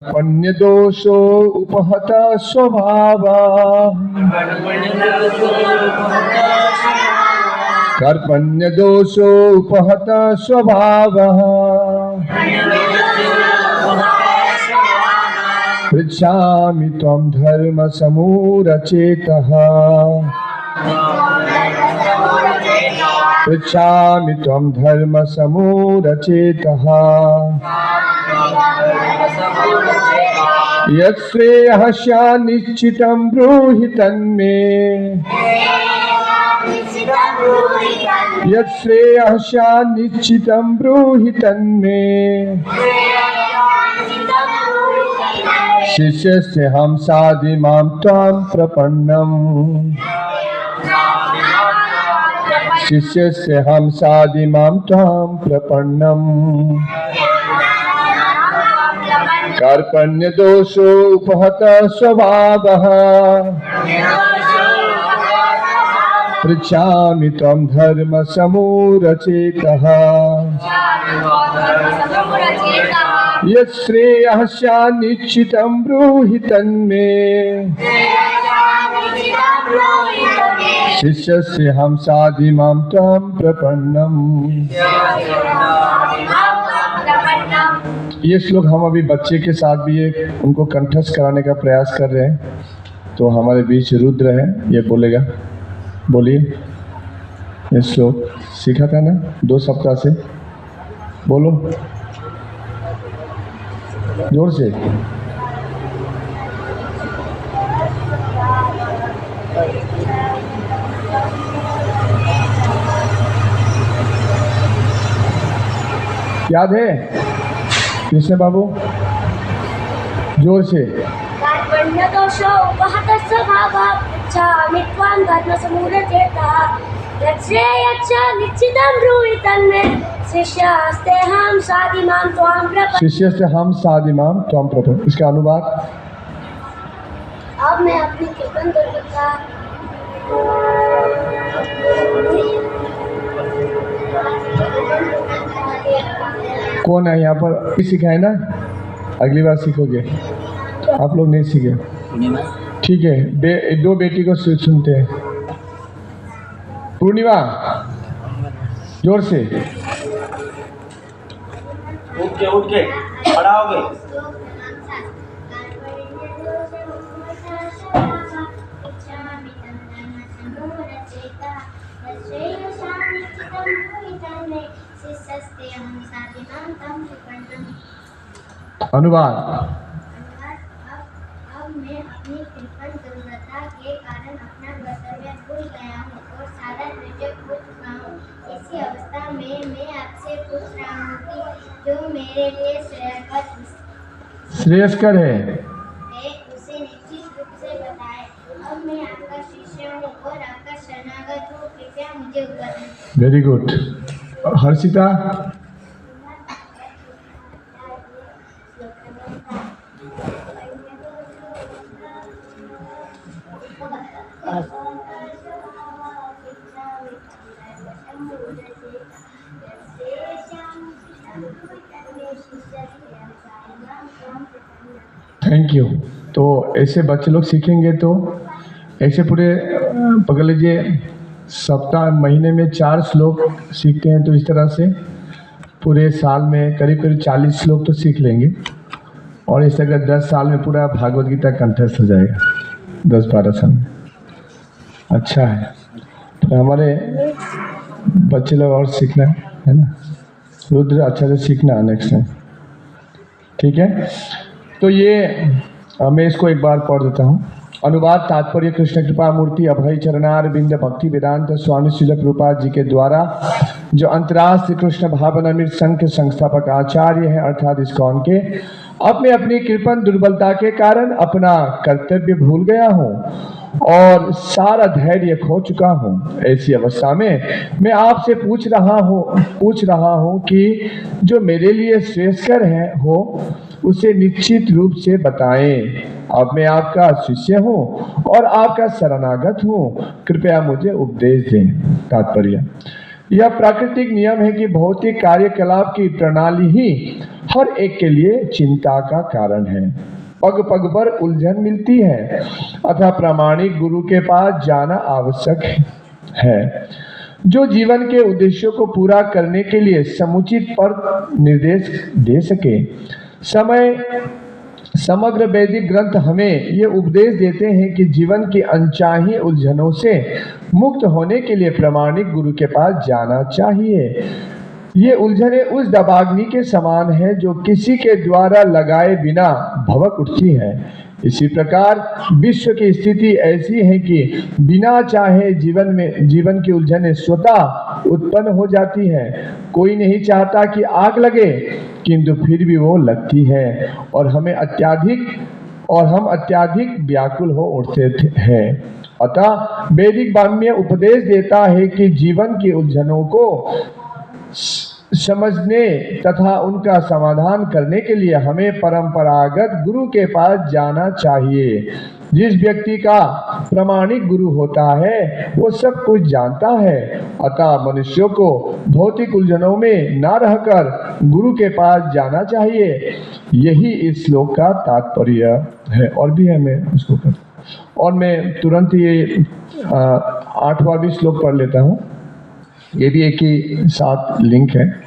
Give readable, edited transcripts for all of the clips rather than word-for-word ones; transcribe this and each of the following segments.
कर्पण्य दोषो उपहत स्वभावः कर्पण्य दोषो उपहत स्वभावः पृच्छामि त्वं धर्म समूरचेतः पृच्छामि त्वं धर्म समूरचेतः यत्श्रेयः स्यात् निश्चितं ब्रूहि तन्मे यत्श्रेयः स्यात् निश्चितं ब्रूहि तन्मे शिष्यस्य हम साधिमां त्वां प्रपन्नम् शिष्यस्य हम साधिमां त्वां प्रपन्नम् कार्पण्य दोषो उपहत स्वभावः पृच्छामि त्वं धर्म समूरचेतः यत्श्रेयः स्यात् निश्चितं ब्रूहि तन्मे शिष्यस्य हम साधिमां त्वां प्रपन्नम्। ये श्लोक हम अभी बच्चे के साथ भी उनको कंठस्थ कराने का प्रयास कर रहे हैं। तो हमारे बीच रुद्र है, ये बोलेगा। बोलिए। ये श्लोक सीखा था ना 2 सप्ताह से, बोलो जोर से। याद है कृष्ण बाबू? जोर से। कर्पण्य दोषो उपहत स्वभावः पृच्छामि त्वां धर्म समूरचेतः यत्श्रेयः स्यात् निश्चितं ब्रूहि तन्मे शिष्यस्ते हम साधिमां त्वां प्रपन्नम्। शिष्यस्ते हम साधिमां त्वां प्रपन्नम्। इसका अनुवाद? अब मैं अपनी कृपण दुर्बलता कौन है यहाँ पर? सिखाए ना, अगली बार सीखोगे। आप लोग नहीं सीखे, ठीक है। 2 बेटी को सुनते हैं। पूर्णिमा जोर से। उठ के खड़ा हो गए। अनुवाद? अब मैं अपनी कृपण दुर्बलता के कारण अपना कर्तव्य भूल गया हूँ और सारा नृत्य भूल चुका हूँ। इसी अवस्था में मैं आपसे पूछ रहा हूँ कि जो मेरे लिए श्रेयस्कर है उसे निश्चित रूप से बताएं। अब मैं आपका शिष्य हूँ और आपका शरणागत हूँ, कृपया मुझे उत्तर दें। Very good. Harshita? Thank you. तो ऐसे बच्चे लोग सीखेंगे तो ऐसे पूरे पकड़ लीजिए, सप्ताह महीने में 4 श्लोक सीखते हैं। तो इस तरह से पूरे साल में करीब करीब 40 श्लोक तो सीख लेंगे। और इस तरह 10 साल में पूरा भागवत गीता कंठस्थ हो जाएगा, 10-12 साल में। अच्छा है। तो हमारे बच्चे लोग और सीखना है ना। रुद्र अच्छा से सीखना नेक्स्ट टाइम, ठीक है। तो ये मैं इसको एक बार पढ़ देता हूँ। अनुवाद तात्पर्य कृष्ण कृपा मूर्ति अभय चरणार बिंद भक्ति वेदांत स्वामी श्रील प्रभुपाद जी के द्वारा, जो अंतर्राष्ट्रीय कृष्ण भावनामृत संघ के संस्थापक आचार्य हैं, अर्थात इस्कॉन के। अब मैं अपनी कृपण दुर्बलता के कारण अपना कर्तव्य भूल गया हूँ और सारा धैर्य खो चुका हूँ। ऐसी अवस्था में मैं आपसे पूछ रहा हूँ कि जो मेरे लिए श्रेयस्कर है हो उसे निश्चित रूप से बताएं। अब मैं आपका शिष्य हूँ और आपका शरणागत हूँ, कृपया मुझे उपदेश दें। तात्पर्य: यह प्राकृतिक नियम है कि भौतिक कार्यकलाप की प्रणाली ही हर एक के लिए चिंता का कारण है। पग पग पर उलझन मिलती है, अतः प्रामाणिक गुरु के पास जाना आवश्यक है, जो जीवन के उद्देश्यों को पूरा करने के लिए समुचित पथ निर्देश दे सके। समग्र वैदिक ग्रंथ हमें ये उपदेश देते हैं कि जीवन की अनचाही उलझनों से मुक्त होने के लिए प्रामाणिक गुरु के पास जाना चाहिए। ये उलझने उस दबाग्नि के समान है जो किसी के द्वारा लगाए बिना भभक उठती है। इसी प्रकार विश्व की स्थिति ऐसी है कि बिना चाहे जीवन की उलझने स्वतः उत्पन्न हो जाती है। कोई नहीं चाहता कि आग लगे, किंतु फिर भी वो लगती है और हम अत्याधिक व्याकुल हो उठते हैं। अतः वैदिक वाङ्मय उपदेश देता है कि जीवन की उलझनों को समझने तथा उनका समाधान करने के लिए हमें परंपरागत गुरु के पास जाना चाहिए। जिस व्यक्ति का प्रामाणिक गुरु होता है वो सब कुछ जानता है, अतः मनुष्यों को भौतिक उलझनों में न रहकर गुरु के पास जाना चाहिए। यही इस श्लोक का तात्पर्य है। और भी है, मैं उसको और मैं तुरंत ये 8वां भी श्लोक पढ़ लेता हूँ। ये भी एक ही साथ लिंक है।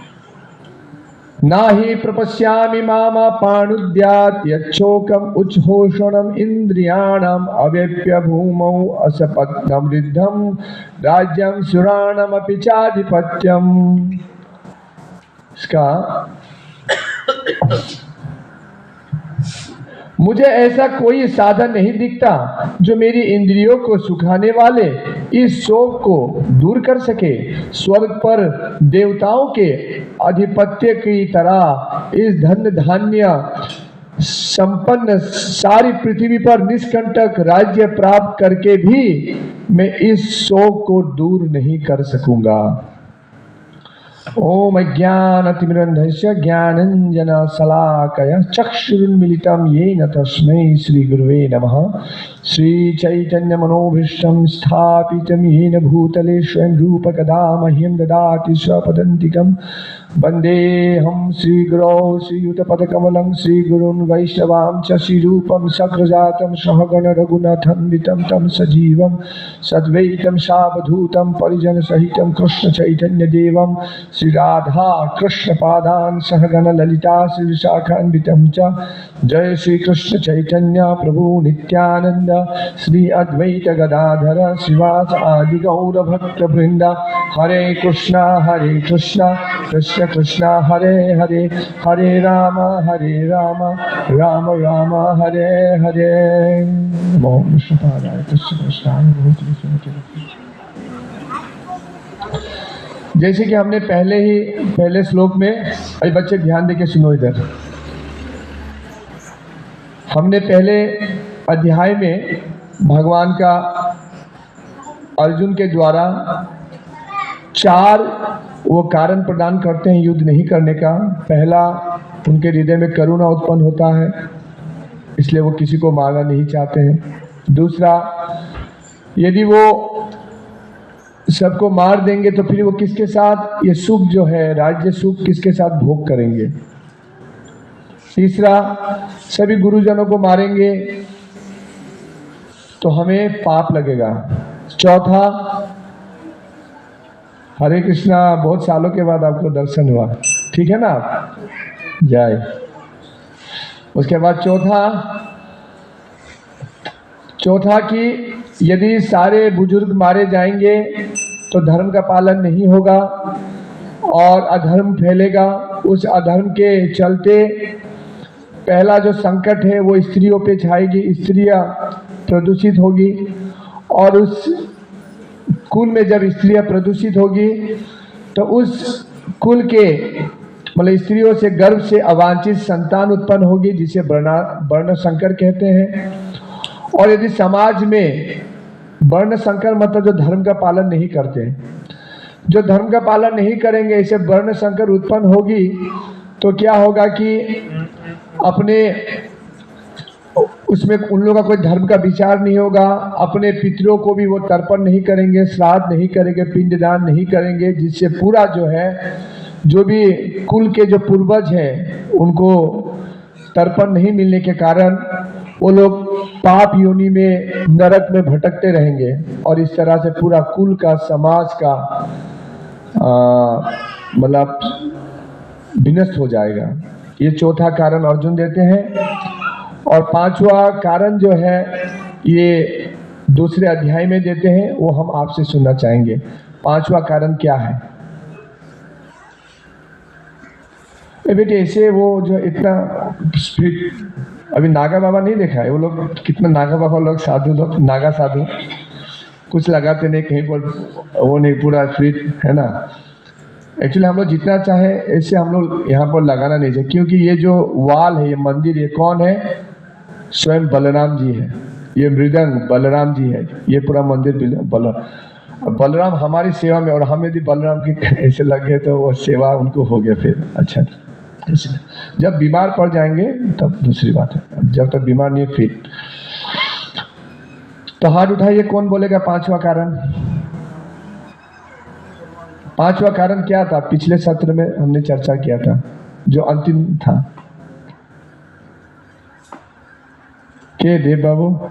नाहि प्रपश्यामि मामा पाणुद्यात् यच्छोकम उच्छोषणम इंद्रियाणाम अवेप्य भूमौ असपत्नम रिद्धम राज्यम सुराणम अपि चाधिपत्यम। इसका मुझे ऐसा कोई साधन नहीं दिखता जो मेरी इंद्रियों को सुखाने वाले इस शोक को दूर कर सके। स्वर्ग पर देवताओं के आधिपत्य की तरह इस धन धान्य संपन्न सारी पृथ्वी पर निष्कंटक राज्य प्राप्त करके भी मैं इस शोक को दूर नहीं कर सकूंगा। ओम अज्ञानतिमिरन्धस्य ज्ञानाञ्जनशलाकया चक्षुरुन्मीलितं येन तस्मै श्रीगुरुवे नमः। श्रीचैतन्यमनोभीष्टं स्थापितं येन भूतले स्वयं रूपकदा मह्यं ददाति स्वपदान्तिकं। वन्देऽहं श्रीगुरौ श्रीयुतपदकमलं श्रीगुरून् वैष्णवां च श्रीरूपं सग्रजातं सहगण रघुनाथान्वितं तं सजीवं सद्वैतं सावधूतं परिजनसहितं कृष्णचैतन्यदेवं श्री राधा कृष्ण पादान सहगण ललिता श्री विशाखान्वितं च। जय श्री कृष्ण चैतन्य प्रभु नित्यानंद श्री अद्वैत गदाधर श्रीवास आदि गौर भक्त वृंद। हरे कृष्णा कृष्ण कृष्ण हरे हरे, हरे राम राम राम हरे हरे। नमो विष्णुपादाय कृष्ण कृष्णाय। जैसे कि हमने पहले श्लोक में, अभी बच्चे ध्यान देके सुनो इधर, हमने पहले अध्याय में भगवान का अर्जुन के द्वारा 4 वो कारण प्रदान करते हैं युद्ध नहीं करने का। पहला, उनके हृदय में करुणा उत्पन्न होता है, इसलिए वो किसी को मारना नहीं चाहते हैं। दूसरा, यदि वो सबको मार देंगे तो फिर वो किसके साथ ये सुख जो है राज्य सुख किसके साथ भोग करेंगे। तीसरा, सभी गुरुजनों को मारेंगे तो हमें पाप लगेगा। चौथा, हरे कृष्णा, बहुत सालों के बाद आपको दर्शन हुआ, ठीक है ना, जय। उसके बाद चौथा कि यदि सारे बुजुर्ग मारे जाएंगे तो धर्म का पालन नहीं होगा और अधर्म फैलेगा। उस अधर्म के चलते पहला जो संकट है वो स्त्रियों पे छाएगी, स्त्रियां प्रदूषित होगी और उस कुल में जब स्त्रियां प्रदूषित होगी तो उस कुल के मतलब स्त्रियों से गर्भ से अवांछित संतान उत्पन्न होगी, जिसे वर्ण संकर कहते हैं। और यदि समाज में वर्ण संकर मतलब जो धर्म का पालन नहीं करते, जो धर्म का पालन नहीं करेंगे, ऐसे वर्ण संकर उत्पन्न होगी तो क्या होगा कि अपने उसमें उन लोगों का कोई धर्म का विचार नहीं होगा। अपने पितरों को भी वो तर्पण नहीं करेंगे, श्राद्ध नहीं करेंगे, पिंडदान नहीं करेंगे, जिससे पूरा जो है जो भी कुल के जो पूर्वज हैं उनको तर्पण नहीं मिलने के कारण वो लोग पाप योनि में नरक में भटकते रहेंगे और इस तरह से पूरा कुल का समाज का मतलब विनष्ट हो जाएगा। ये चौथा कारण अर्जुन देते हैं। और पांचवा कारण जो है ये दूसरे अध्याय में देते हैं, वो हम आपसे सुनना चाहेंगे। पांचवा कारण क्या है? बेटे ऐसे वो जो इतना स्पिरिट, अभी नागा बाबा नहीं देखा है? वो लोग कितना नागा बाबा लोग, साधु लोग, नागा साधु कुछ लगाते नहीं कहीं पर, वो नहीं, पूरा स्पिरिट है ना। एक्चुअली हम लोग जितना चाहे ऐसे हम लोग यहाँ पर लगाना नहीं चाहिए, क्योंकि ये जो वाल है, ये मंदिर, ये कौन है? स्वयं बलराम जी है। ये मृदंग बलराम जी है। ये पूरा मंदिर बलराम हमारी सेवा में, और हम यदि बलराम की ऐसे लग गए तो वो सेवा उनको हो गया फिर। अच्छा, जब बीमार पड़ जाएंगे तब दूसरी बात है, जब तक बीमार नहीं फिर। तो हाथ उठाइए, कौन बोलेगा पांचवा कारण? पांचवा कारण क्या था? पिछले सत्र में हमने चर्चा किया था, जो अंतिम था। के देव बाबू?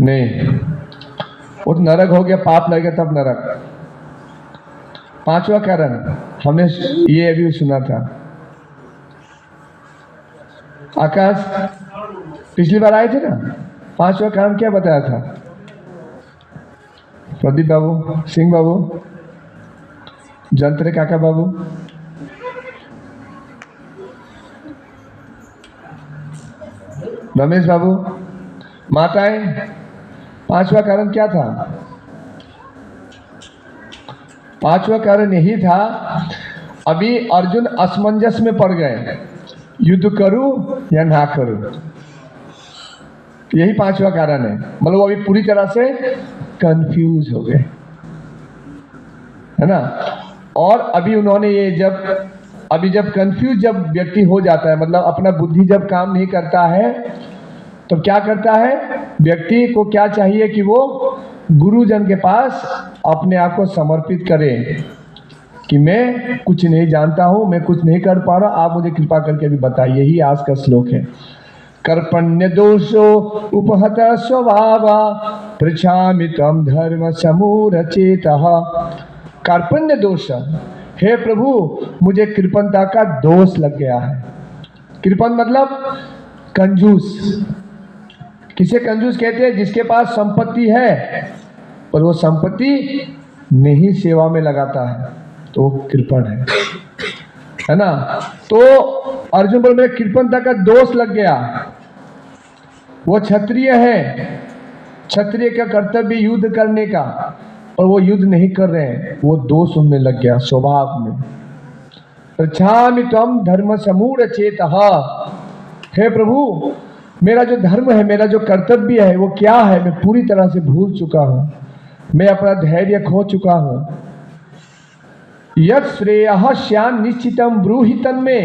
नहीं, वो तो नरक हो गया, पाप लगेगा तब नरक। पांचवा कारण हमने ये अभी सुना था। आकाश पिछली बार आए थे ना, पांचवा कारण क्या बताया था? प्रदीप बाबू, सिंह बाबू, जंत्र काका बाबू, रमेश बाबू, माताएं, पांचवा कारण क्या था? पांचवा कारण यही था, अभी अर्जुन असमंजस में पड़ गए, युद्ध करूं या ना करूं। यही पांचवा कारण है। मतलब अभी पूरी तरह से कंफ्यूज हो गए, है ना। और अभी उन्होंने ये जब कंफ्यूज जब व्यक्ति हो जाता है, मतलब अपना बुद्धि जब काम नहीं करता है, तो क्या करता है व्यक्ति को? क्या चाहिए कि वो गुरुजन के पास अपने आप को समर्पित करे कि मैं कुछ नहीं जानता हूं, मैं कुछ नहीं कर पा रहा, आप मुझे कृपा करके भी बताइए। यही आज का श्लोक है। कर्पण्य दोषो उपहत स्वभाव पृछामि त्वं धर्म समूरचेतः। कार्पण्य दोष, हे प्रभु मुझे कृपणता का दोष लग गया है। कृपण मतलब कंजूस। किसे कंजूस कहते हैं? जिसके पास संपत्ति है पर वो संपत्ति नहीं सेवा में लगाता है, तो वो कृपण है ना। तो अर्जुन बोल मेरे कृपणता का दोष लग गया। वो क्षत्रिय है, क्षत्रिय का कर्तव्य युद्ध करने का, और वो युद्ध नहीं कर रहे हैं, वो दोष उनमें लग गया स्वभाव में। पृच्छामि त्वं धर्म समूढ़ चेतः। हे प्रभु मेरा जो धर्म है, मेरा जो कर्तव्य है वो क्या है? मैं पूरी तरह से भूल चुका हूं, मैं अपना धैर्य खो चुका हूं। यत् श्रेयः स्यान् निश्चितम ब्रूहि तन्मे।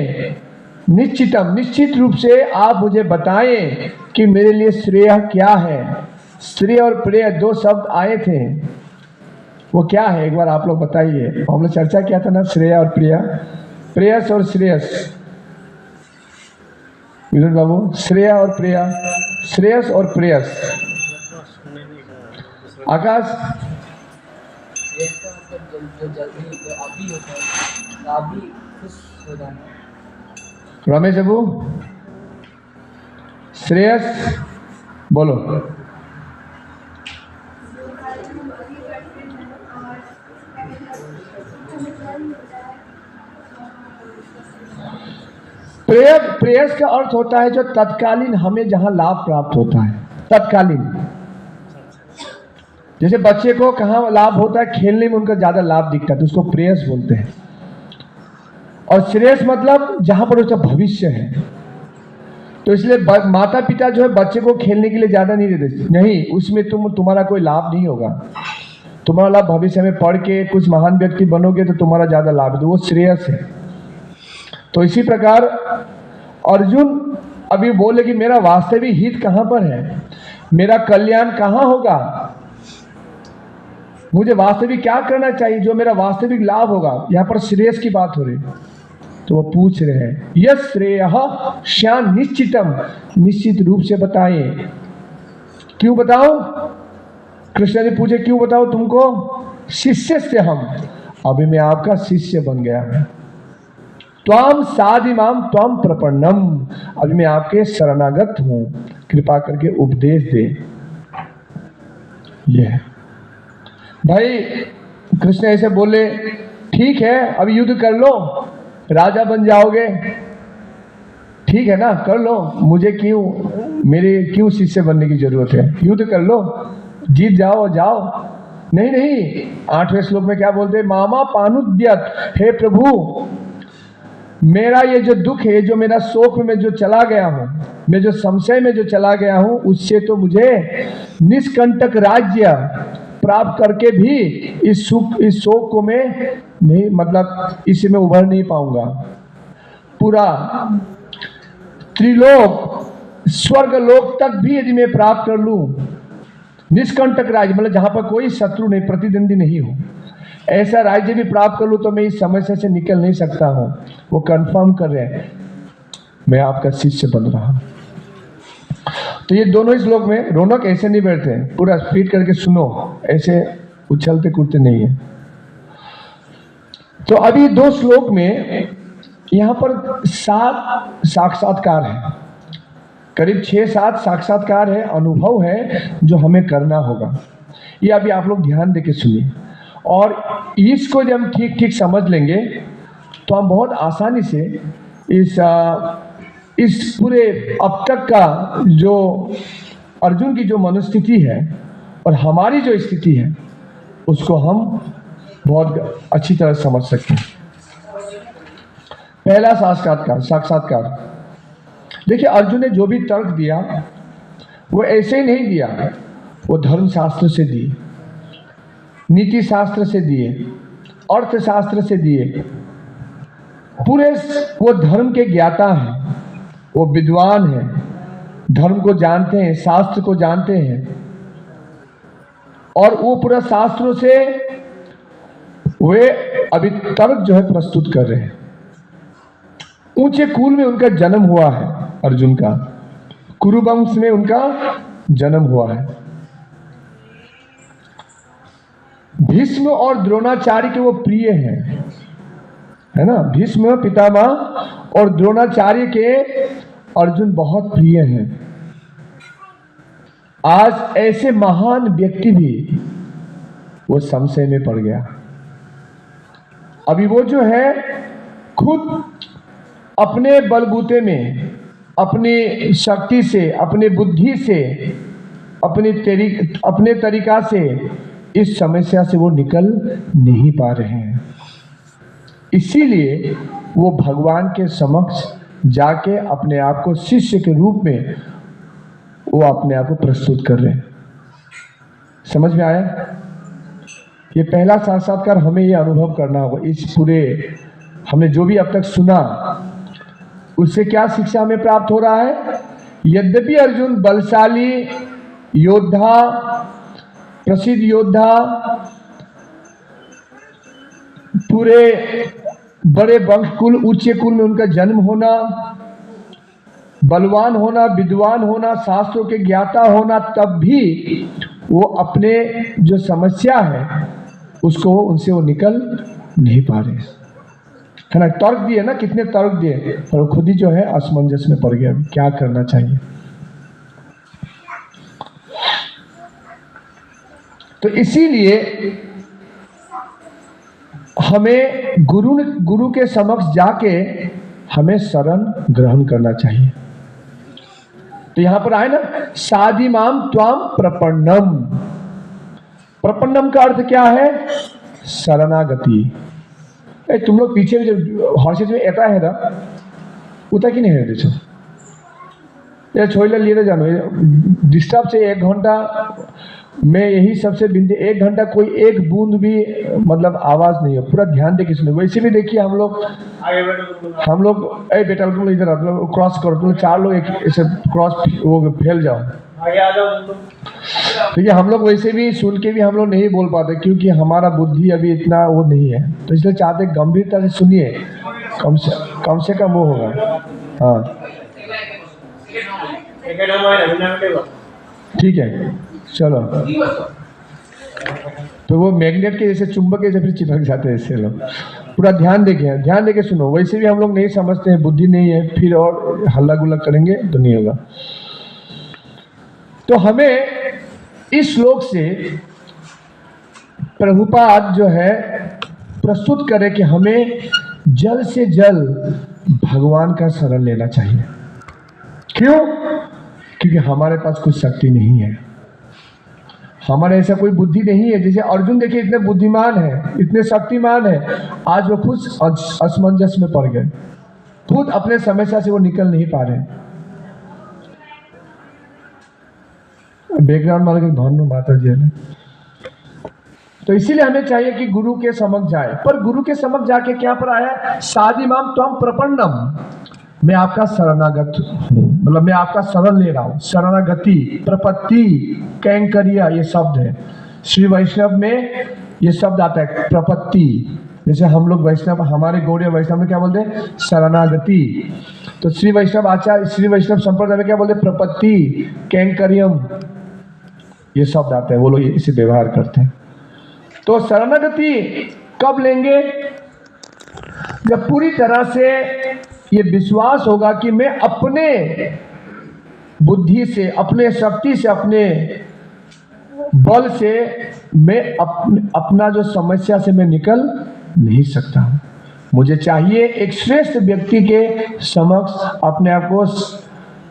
निश्चितम, निश्चित रूप से आप मुझे बताएं कि मेरे लिए श्रेय क्या है। श्रेय और प्रेय दो शब्द आए थे, वो क्या है? एक बार आप लोग बताइए। हम लोग चर्चा किया था ना, श्रेय और प्रिय, प्रेयस और श्रेयस। विनोद बाबू, श्रेय और प्रिय, श्रेयस और प्रेयस। आकाश, रमेश बाबू, श्रेयस बोलो। प्रेयस का अर्थ होता है जो तत्कालीन हमें जहां लाभ प्राप्त होता है, तत्कालीन। जैसे बच्चे को कहाँ लाभ होता है? खेलने में उनका ज्यादा लाभ दिखता है, तो उसको प्रेयस बोलते हैं। और श्रेयस मतलब जहां पर उसका भविष्य है। तो इसलिए माता पिता जो है बच्चे को खेलने के लिए ज्यादा नहीं देते, नहीं, उसमें तुम्हारा कोई लाभ नहीं होगा। तुम्हारा लाभ भविष्य में पढ़ के कुछ महान व्यक्ति बनोगे तो तुम्हारा ज्यादा लाभ है, तो वो श्रेयस है। तो इसी प्रकार अर्जुन अभी बोले कि मेरा वास्तविक हित कहां पर है, मेरा कल्याण कहां होगा। मुझे वास्तविक क्या करना चाहिए, जो मेरा वास्तविक लाभ होगा। यहाँ पर श्रेयस की बात हो रही, तो वो पूछ रहे हैं यस श्रेयः श्याम निश्चितम, निश्चित रूप से बताएं। क्यों बताओ? कृष्ण ने पूछे क्यों बताओ तुमको? शिष्य से हम, अभी मैं आपका शिष्य बन गया हूं। त्वाम साधिमाम त्वाम प्रपन्नम, अभी मैं आपके शरणागत हूं, कृपा करके उपदेश दे। यह भाई कृष्ण ऐसे बोले, ठीक है अब युद्ध कर लो, राजा बन जाओगे, ठीक है ना, कर लो, मुझे क्यों, मेरे क्यों शिष्य बनने की जरूरत है, युद्ध कर लो, जीत जाओ जाओ। नहीं नहीं, 8वें श्लोक में क्या बोलते हैं? मामा पानुद्यत, हे प्रभु मेरा ये जो दुख है, जो मेरा शोक में जो चला गया हूं, मैं जो संशय में जो चला गया हूं, उससे तो मुझे निष्कंटक राज्य प्राप्त करके भी इस शोक को मैं नहीं, मतलब इससे मैं उभर नहीं पाऊंगा। पूरा त्रिलोक स्वर्ग लोक तक भी यदि मैं प्राप्त कर लूं, निष्कंटक राज्य मतलब जहां पर कोई शत्रु नहीं, प्रतिद्वंदी नहीं हो, ऐसा राज्य भी प्राप्त कर लूं तो मैं इस समस्या से निकल नहीं सकता हूं। वो कंफर्म कर रहे हैं मैं आपका शिष्य बन रहा हूं। तो ये दोनों श्लोक में रौनक ऐसे नहीं बैठते, पूरा स्पीड करके सुनो, ऐसे उछलते कूदते नहीं है। तो अभी 2 श्लोक में यहां पर 7 साक्षात्कार है, करीब 6-7 साक्षात्कार है, अनुभव है जो हमें करना होगा। ये अभी आप लोग ध्यान देके सुनिए, और इसको जब हम ठीक ठीक समझ लेंगे तो हम बहुत आसानी से इस पूरे अब तक का जो अर्जुन की जो मनोस्थिति है और हमारी जो स्थिति है उसको हम बहुत अच्छी तरह समझ सकते हैं। पहला साक्षात्कार देखिए, अर्जुन ने जो भी तर्क दिया वो ऐसे ही नहीं दिया, वो धर्मशास्त्र से दिए, नीति शास्त्र से दिए, अर्थशास्त्र से दिए। पूरे वो धर्म के ज्ञाता हैं, वो विद्वान हैं, धर्म को जानते हैं, शास्त्र को जानते हैं, और वो पूरा शास्त्रों से वे अभी तर्क जो है प्रस्तुत कर रहे हैं। ऊंचे कुल में उनका जन्म हुआ है, अर्जुन का कुरुवंश में उनका जन्म हुआ है। भीष्म और द्रोणाचार्य के वो प्रिय हैं, है ना, भीष्म पितामह और द्रोणाचार्य के अर्जुन बहुत प्रिय हैं। आज ऐसे महान व्यक्ति भी वो संशय में पड़ गया। अभी वो जो है खुद अपने बलबूते में, अपनी शक्ति से, अपनी बुद्धि से, अपने तरीका से इस समस्या से वो निकल नहीं पा रहे हैं। इसीलिए वो भगवान के समक्ष जाके अपने आप को शिष्य के रूप में वो अपने आप को प्रस्तुत कर रहे हैं। समझ में आया? ये पहला साक्षात्कार हमें ये अनुभव करना होगा। इस पूरे हमने जो भी अब तक सुना उससे क्या शिक्षा हमें प्राप्त हो रहा है? यद्यपि अर्जुन बलशाली योद्धा, प्रसिद्ध योद्धा, पूरे बड़े वंश कुल, उच्च कुल में उनका जन्म होना, बलवान होना, विद्वान होना, शास्त्रों के ज्ञाता होना, तब भी वो अपने जो समस्या है उसको उनसे वो निकल नहीं पा रहे, है ना। तर्क दिए ना, कितने तर्क दिए, पर वो खुद ही जो है असमंजस में पड़ गया, क्या करना चाहिए। तो इसीलिए हमें गुरु के समक्ष जाके हमें शरण ग्रहण करना चाहिए। तो यहां पर आए ना, साधिमाम त्वाम प्रपन्नम। प्रपन्नम का अर्थ क्या है? शरणागति। तुम लोग पीछे जो हर्षित में एता है ना, उता कि नहीं है ये छोड़ लिए जानो, डिस्टर्ब से 1 घंटा मैं यही सबसे बिंदु, 1 घंटा कोई एक बूंद भी मतलब आवाज नहीं हो, पूरा ध्यान दे किसने। वैसे भी देखिए हम लोग ए बेटा तुम लोग इधर क्रॉस करो, तुम 4 लोग एक ऐसे क्रॉस वो फैल जाओ, आगे आ जाओ तुम। देखिए हम लोग वैसे भी सुन के भी हम लोग नहीं बोल पाते, क्योंकि हमारा बुद्धि अभी इतना वो नहीं है, तो इसलिए चाहते गंभीरता से सुनिए, कम से कम वो होगा। हाँ ठीक है, चलो। तो वो मैग्नेट के जैसे, चुंबक के जैसे फिर चिपक जाते हैं इससे लोग। पूरा ध्यान देके सुनो। वैसे भी हम लोग नहीं समझते हैं, बुद्धि नहीं है, फिर और हल्ला गुल्ला करेंगे तो नहीं होगा। तो हमें इस श्लोक से प्रभुपाद जो है प्रस्तुत करे कि हमें जल्द से जल्द भगवान का शरण लेना चाहिए। क्यों? क्योंकि हमारे पास कुछ शक्ति नहीं है, हमारे ऐसा कोई बुद्धि नहीं है। जैसे अर्जुन देखिए, इतने बुद्धिमान है, इतने शक्तिमान है, आज वो खुद असमंजस में पड़ गए, खुद अपने समस्या से वो निकल नहीं पा रहे। बैकग्राउंड वाले के भानु माता जी है। तो इसीलिए हमें चाहिए कि गुरु के समक्ष जाए। पर गुरु के समक्ष जाके क्या पर आया? साधिमाम त्वं प्रपन्नम, मैं आपका शरणागत हूँ, मतलब मैं आपका शरण ले रहा हूँ। शरणागति, प्रपत्ति, कैंकरिया ये शब्द है। श्री वैष्णव में ये शब्द आता है प्रपत्ति। जैसे हम लोग वैष्णव, हमारे गौड़ीय वैष्णव में क्या बोलते हैं? शरणागति। तो श्री वैष्णव आचार्य, श्री वैष्णव संप्रदाय में क्या बोलते हैं? प्रपत्ति, कैंकरियम ये शब्द आते हैं, वो लोग इसे व्यवहार करते हैं। तो शरणागति कब लेंगे? जब पूरी तरह से ये विश्वास होगा कि मैं अपने बुद्धि से, अपने शक्ति से, अपने बल से मैं अपना जो समस्या से मैं निकल नहीं सकता हूँ। मुझे चाहिए एक श्रेष्ठ व्यक्ति के समक्ष अपने आप को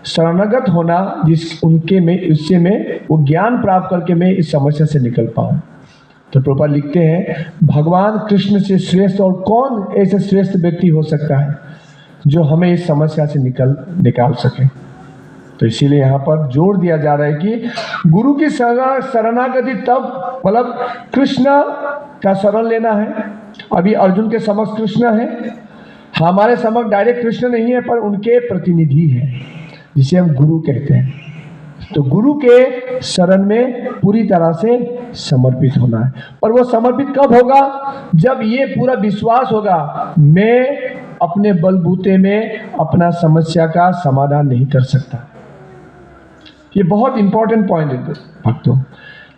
शरणागत होना, जिस उनके में उससे मैं वो ज्ञान प्राप्त करके मैं इस समस्या से निकल पाऊँ। तो प्रभुपाद लिखते हैं, भगवान कृष्ण से श्रेष्ठ और कौन ऐसे श्रेष्ठ व्यक्ति हो सकता है जो हमें इस समस्या से निकाल सके। तो इसीलिए यहाँ पर जोर दिया जा रहा है कि गुरु की शरणागति तब, मतलब कृष्ण का शरण लेना है। अभी अर्जुन के समक्ष कृष्ण है, हमारे समक्ष डायरेक्ट कृष्ण नहीं है, पर उनके प्रतिनिधि है, जिसे हम गुरु कहते हैं। तो गुरु के शरण में पूरी तरह से समर्पित होना है। पर वो समर्पित कब होगा? जब ये पूरा विश्वास होगा मैं अपने बलबूते में अपना समस्या का समाधान नहीं कर सकता। ये बहुत इंपॉर्टेंट पॉइंट है भक्तों,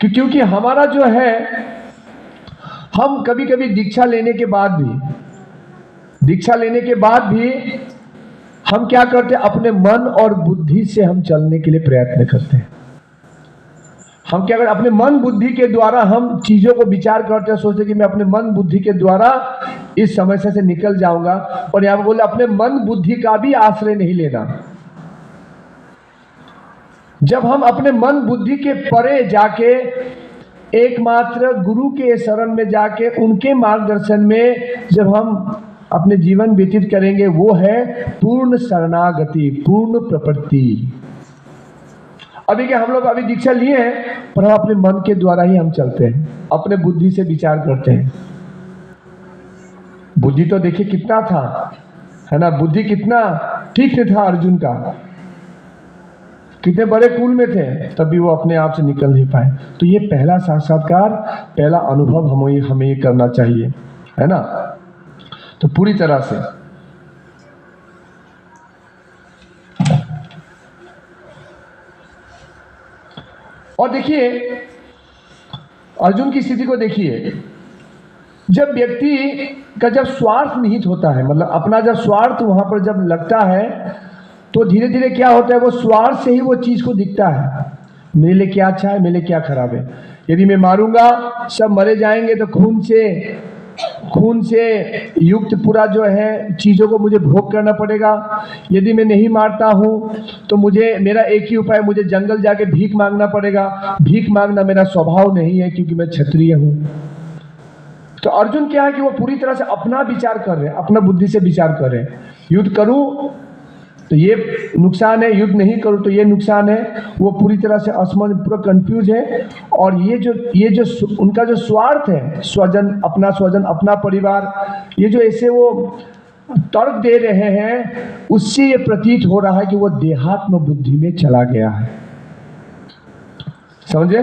क्योंकि हमारा जो है, हम कभी कभी दीक्षा लेने के बाद भी हम क्या करते हैं? अपने मन और बुद्धि से हम चलने के लिए प्रयत्न करते हैं। हम क्या करते हैं? अपने मन बुद्धि के द्वारा हम चीजों को विचार करते हैं, सोचते हैं कि मैं अपने मन बुद्धि के द्वारा इस समस्या से निकल जाऊंगा। और यहाँ बोले अपने मन बुद्धि का भी आश्रय नहीं लेना। जब हम अपने मन बुद्धि के परे जाके एकमात्र गुरु के शरण में जाके उनके मार्गदर्शन में जब हम अपने जीवन व्यतीत करेंगे, वो है पूर्ण शरणागति, पूर्ण प्रपत्ति। अभी क्या हम लोग अभी दीक्षा लिए हैं, पर हम अपने मन के द्वारा ही हम चलते हैं, अपने बुद्धि से विचार करते हैं। बुद्धि तो देखिए कितना था, है ना? बुद्धि कितना ठीक नहीं था अर्जुन का, कितने बड़े कुल में थे, तब भी वो अपने आप से निकल नहीं पाए। तो ये पहला साक्षात्कार, पहला अनुभव हमें ये करना चाहिए, है ना? तो पूरी तरह से और देखिए अर्जुन की स्थिति को देखिए। जब व्यक्ति का जब स्वार्थ निहित होता है, मतलब अपना जब स्वार्थ वहां पर जब लगता है, तो धीरे धीरे क्या होता है? वो स्वार्थ से ही वो चीज को दिखता है, मेरे लिए क्या अच्छा है, मेरे लिए क्या खराब है। यदि मैं मारूंगा सब मरे जाएंगे, तो खून से युक्त पूरा जो है चीज़ों को मुझे भोग करना पड़ेगा। यदि मैं नहीं मारता हूँ तो मेरा एक ही उपाय, मुझे जंगल जाके भीख मांगना पड़ेगा। भीख मांगना मेरा स्वभाव नहीं है, क्योंकि मैं क्षत्रिय हूँ। तो अर्जुन क्या है कि वो पूरी तरह से अपना विचार कर रहे हैं, अपना बुद्धि से विचार कर रहे हैं। युद्ध करूँ तो ये नुकसान है, युद्ध नहीं करूँ तो ये नुकसान है। वो पूरी तरह से असमंजस, पूरा कंफ्यूज है। और ये जो उनका जो स्वार्थ है, स्वजन, अपना परिवार, ये जो ऐसे वो तर्क दे रहे हैं, उससे ये प्रतीत हो रहा है कि वो देहात्म बुद्धि में चला गया है। समझे?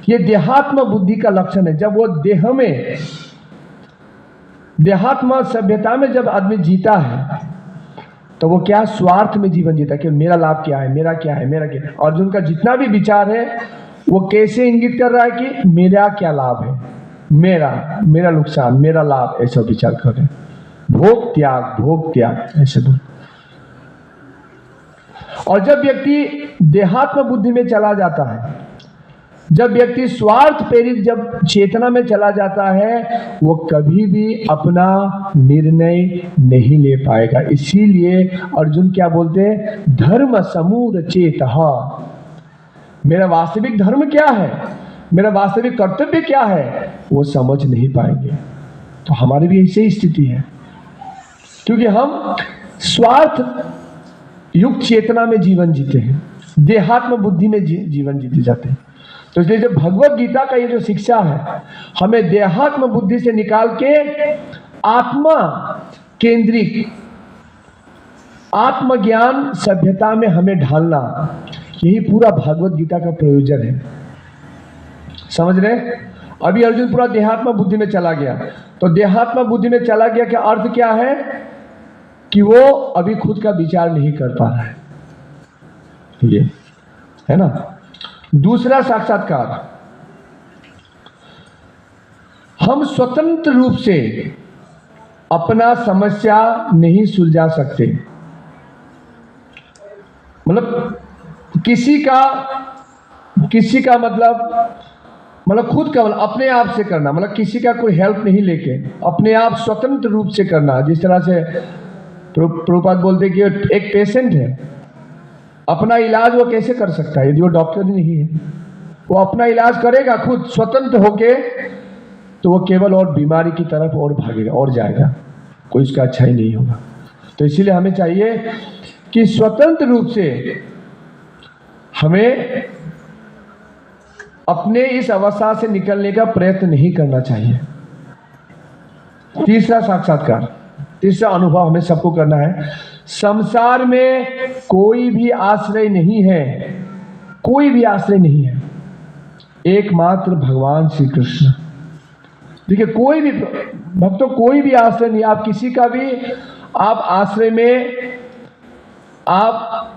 ये देहात्म बुद्धि का लक्षण है। जब वो देह में, देहात्म सभ्यता में जब आदमी जीता है तो वो क्या स्वार्थ में जीवन जीता है कि मेरा लाभ क्या है, मेरा क्या है, मेरा क्या है। अर्जुन का जितना भी विचार है वो कैसे इंगित कर रहा है कि मेरा क्या लाभ है, मेरा नुकसान, मेरा लाभ, ऐसा विचार कर रहे हैं। भोग त्याग ऐसे बोल। और जब व्यक्ति देहात्म बुद्धि में चला जाता है, जब व्यक्ति स्वार्थ प्रेरित जब चेतना में चला जाता है, वो कभी भी अपना निर्णय नहीं ले पाएगा। इसीलिए अर्जुन क्या बोलते हैं? धर्म समूर चेतः। मेरा वास्तविक धर्म क्या है, मेरा वास्तविक कर्तव्य क्या है, वो समझ नहीं पाएंगे। तो हमारी भी ऐसी ही स्थिति है, क्योंकि हम स्वार्थ युक्त चेतना में जीवन जीते हैं, देहात्म बुद्धि में जीवन जीते जाते हैं। तो इसलिए जो भगवत गीता का ये जो शिक्षा है, हमें देहात्म बुद्धि से निकाल के आत्मा केंद्रित आत्मज्ञान सभ्यता में हमें ढालना, यही पूरा भगवत गीता का प्रयोजन है। समझ रहे? अभी अर्जुन पूरा देहात्म बुद्धि में चला गया। तो देहात्म बुद्धि में चला गया का अर्थ क्या है? कि वो अभी खुद का विचार नहीं कर पा रहा है, ये है ना। दूसरा साक्षात्कार, हम स्वतंत्र रूप से अपना समस्या नहीं सुलझा सकते। मतलब किसी का मतलब खुद का, मतलब अपने आप से करना, मतलब किसी का कोई हेल्प नहीं लेके अपने आप स्वतंत्र रूप से करना। जिस तरह से प्रभुपाद बोलते कि एक पेशेंट है, अपना इलाज वो कैसे कर सकता है यदि वो डॉक्टर ही नहीं है? वो अपना इलाज करेगा खुद स्वतंत्र होके, तो वो केवल और बीमारी की तरफ और भागेगा और जाएगा, कोई उसका अच्छा ही नहीं होगा। तो इसीलिए हमें चाहिए कि स्वतंत्र रूप से हमें अपने इस अवस्था से निकलने का प्रयत्न नहीं करना चाहिए। तीसरा साक्षात्कार, तीसरा अनुभव हमें सबको करना है, संसार में कोई भी आश्रय नहीं है, कोई भी आश्रय नहीं है, एकमात्र भगवान श्री कृष्ण। देखिए, कोई भी भक्तों, कोई भी आश्रय नहीं, आप किसी का भी आप आश्रय में आप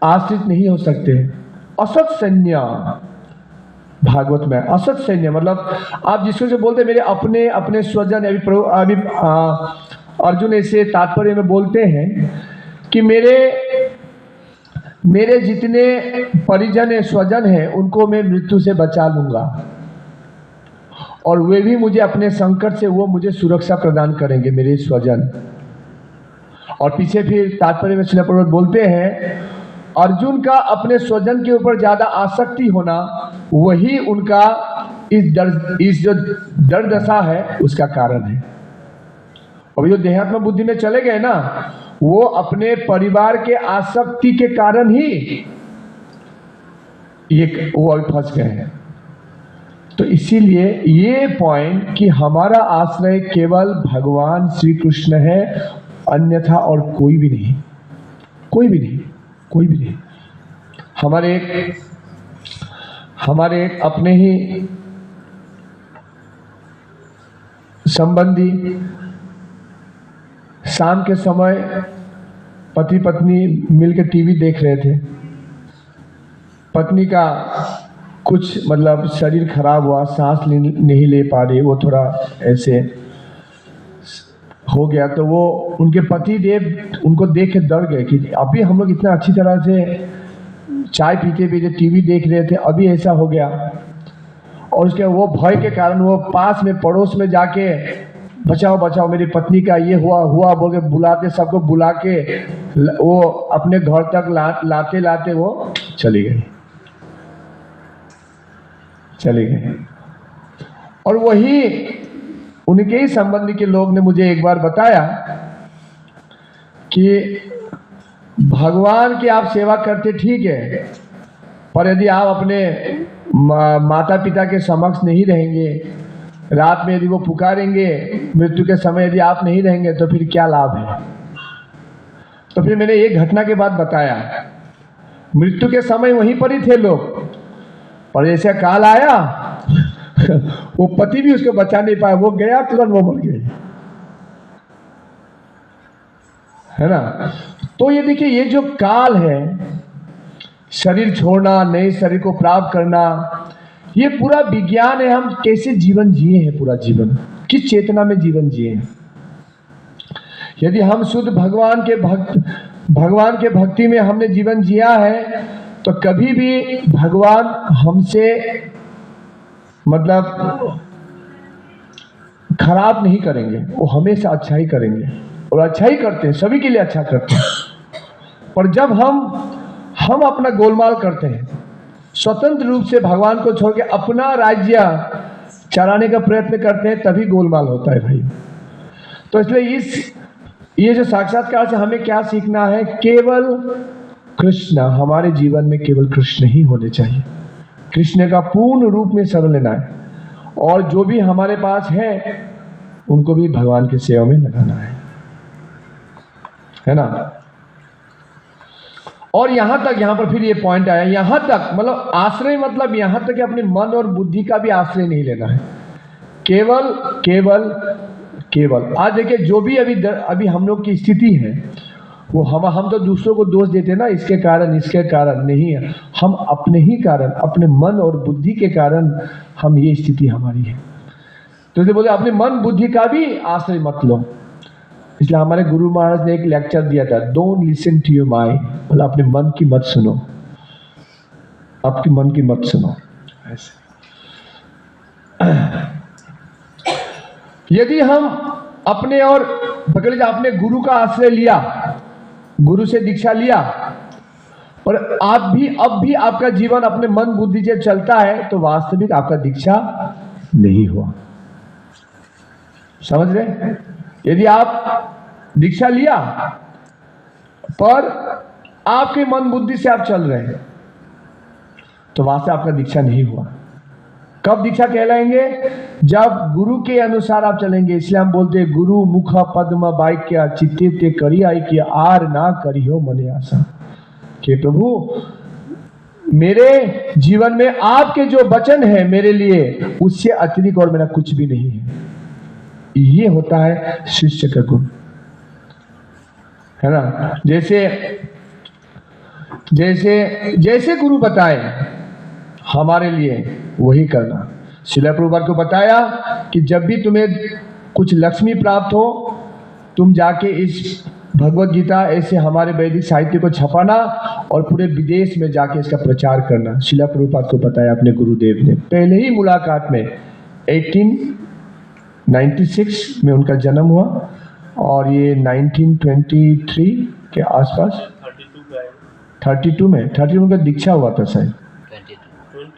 आश्रित नहीं हो सकते। असत सैन्य, भागवत में असत सैन्य मतलब आप जिसको से बोलते मेरे अपने अपने स्वजन, अभी अर्जुन ऐसे तात्पर्य में बोलते हैं कि मेरे जितने परिजन है, स्वजन है, उनको मैं मृत्यु से बचा लूंगा और वे भी मुझे अपने संकट से वो मुझे सुरक्षा प्रदान करेंगे, मेरे स्वजन। और पीछे फिर तात्पर्य में श्रील प्रभुपाद बोलते हैं, अर्जुन का अपने स्वजन के ऊपर ज्यादा आसक्ति होना वही उनका इस जो दर्द दशा है उसका कारण है। और जो देहात्म बुद्धि में चले गए ना, वो अपने परिवार के आसक्ति के कारण ही वो अभी फंस गए हैं। तो इसीलिए ये पॉइंट कि हमारा आश्रय केवल भगवान श्री कृष्ण है, अन्यथा और कोई भी नहीं, कोई भी नहीं, कोई भी नहीं। हमारे एक अपने ही संबंधी शाम के समय पति पत्नी मिलकर टीवी देख रहे थे। पत्नी का कुछ मतलब शरीर खराब हुआ, सांस नहीं ले पा रही, वो थोड़ा ऐसे हो गया। तो वो उनके पति देव उनको देख के डर गए कि अभी हम लोग इतना अच्छी तरह से चाय पीते पीते टीवी देख रहे थे, अभी ऐसा हो गया। और उसके वो भय के कारण वो पास में पड़ोस में जाके बचाओ बचाओ मेरी पत्नी का ये हुआ बोल के बुलाते, सबको बुला के वो अपने घर तक लाते लाते वो चली गई। और वही उनके ही संबंधी के लोग ने मुझे एक बार बताया कि भगवान की आप सेवा करते ठीक है, पर यदि आप अपने माता पिता के समक्ष नहीं रहेंगे, रात में यदि वो पुकारेंगे, मृत्यु के समय यदि आप नहीं रहेंगे, तो फिर क्या लाभ है। तो फिर मैंने एक घटना के बाद बताया, मृत्यु के समय वहीं पर ही थे लोग, और जैसे काल आया वो पति भी उसको बचा नहीं पाया, वो गया तुरंत वो मर गई, है ना। तो ये देखिए, ये जो काल है, शरीर छोड़ना, नए शरीर को प्राप्त करना, ये पूरा विज्ञान है। हम कैसे जीवन जिए हैं, पूरा जीवन किस चेतना में जीवन जिए हैं। यदि हम शुद्ध भगवान के भक्ति में हमने जीवन जिया है, तो कभी भी भगवान हमसे मतलब खराब नहीं करेंगे, वो हमेशा अच्छा ही करेंगे, और अच्छा ही करते हैं, सभी के लिए अच्छा करते हैं। पर जब हम अपना गोलमाल करते हैं, स्वतंत्र रूप से भगवान को छोड़ के अपना राज्य चलाने का प्रयत्न करते हैं, तभी गोलमाल होता है भाई। तो इसलिए ये जो साक्षात्कार से हमें क्या सीखना है, केवल कृष्ण, हमारे जीवन में केवल कृष्ण ही होने चाहिए। कृष्ण का पूर्ण रूप में शरण लेना है, और जो भी हमारे पास है उनको भी भगवान की सेवा में लगाना है ना। और यहां पर फिर ये पॉइंट आया, यहां तक मतलब आश्रय, मतलब यहां तक कि अपने मन और बुद्धि का भी आश्रय नहीं लेना है, केवल आज देखिए, जो भी अभी हम लोग की स्थिति है, वो हम तो दूसरों को दोष देते हैं ना, इसके कारण नहीं है, हम अपने ही कारण, अपने मन और बुद्धि के कारण हम ये स्थिति हमारी है। तो इसलिए बोले अपने मन बुद्धि का भी आश्रय मत लो। इसलिए हमारे गुरु महाराज ने एक लेक्चर दिया था, don't listen to your mind, मतलब अपने मन की मत सुनो, आपके मन की मत सुनो। ऐसे यदि हम अपने और पकड़ लीजिए, आपने गुरु का आश्रय लिया, गुरु से दीक्षा लिया, और अब भी आपका जीवन अपने मन बुद्धि से चलता है, तो वास्तविक आपका दीक्षा नहीं हुआ। समझ रहे? यदि आप दीक्षा लिया पर आपके मन बुद्धि से आप चल रहे हैं, तो वास्तव आपका दीक्षा नहीं हुआ। कब दीक्षा कहलाएंगे? जब गुरु के अनुसार आप चलेंगे। इसलिए हम बोलते हैं, गुरु मुख पद्म वाक्य चित्ते ते करी आई कि आर ना करी हो मने आशा, कि प्रभु मेरे जीवन में आपके जो वचन है मेरे लिए, उससे अतिरिक्त और मेरा कुछ भी नहीं है। ये होता है शिष्य का गुण, है ना। जैसे गुरु बताए हमारे लिए वही करना। श्रील प्रभुपाद को बताया कि जब भी तुम्हें कुछ लक्ष्मी प्राप्त हो, तुम जाके इस भगवत गीता ऐसे हमारे वैदिक साहित्य को छपाना और पूरे विदेश में जाके इसका प्रचार करना। श्रील प्रभुपाद को बताया अपने गुरुदेव ने पहले ही मुलाकात में। 1896 में उनका जन्म हुआ, और ये 1923 के आसपास 32 में उनका दीक्षा हुआ था शायद,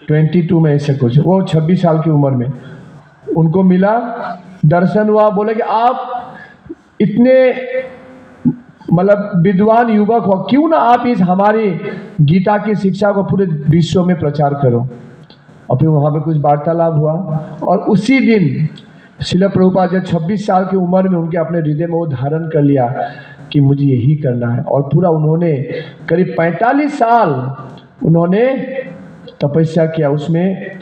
22 में ऐसे कुछ। वो 26 साल की उम्र में उनको मिला, दर्शन हुआ, बोले कि आप इतने मतलब विद्वान युवक हो, क्यों ना आप इस हमारी गीता की शिक्षा को पूरे विश्व में प्रचार करो। और फिर वहाँ पे कुछ वार्तालाप हुआ, और उसी दिन श्रील प्रभुपाद जब 26 साल की उम्र में उनके अपने हृदय में वो धारण कर लिया कि मुझे यही करना है। और पूरा उन्होंने करीब 45 साल उन्होंने तपस्या किया, उसमें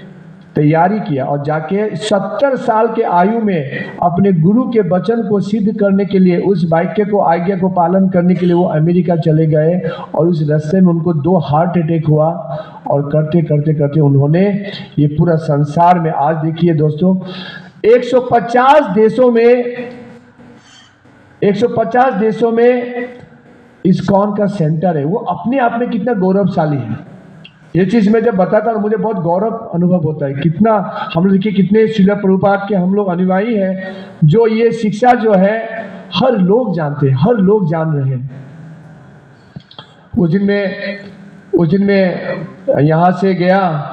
तैयारी किया, और जाके 70 साल के आयु में अपने गुरु के वचन को सिद्ध करने के लिए, उस वाक्य को आज्ञा को पालन करने के लिए वो अमेरिका चले गए। और उस रास्ते में उनको 2 हार्ट अटैक हुआ, और करते करते उन्होंने ये पूरा संसार में, आज देखिए दोस्तों, 150 देशों में इस्कॉन का सेंटर है। वो अपने आप में कितना गौरवशाली है। ये चीज मैं जब बताता हूँ मुझे बहुत गौरव अनुभव होता है। कितना हम लोग देखिए, कितने श्रील प्रभुपाद के हम लोग अनुयायी हैं, जो ये शिक्षा जो है हर लोग जानते हैं, हर लोग जान रहे हैं। उस दिन में यहाँ से गया,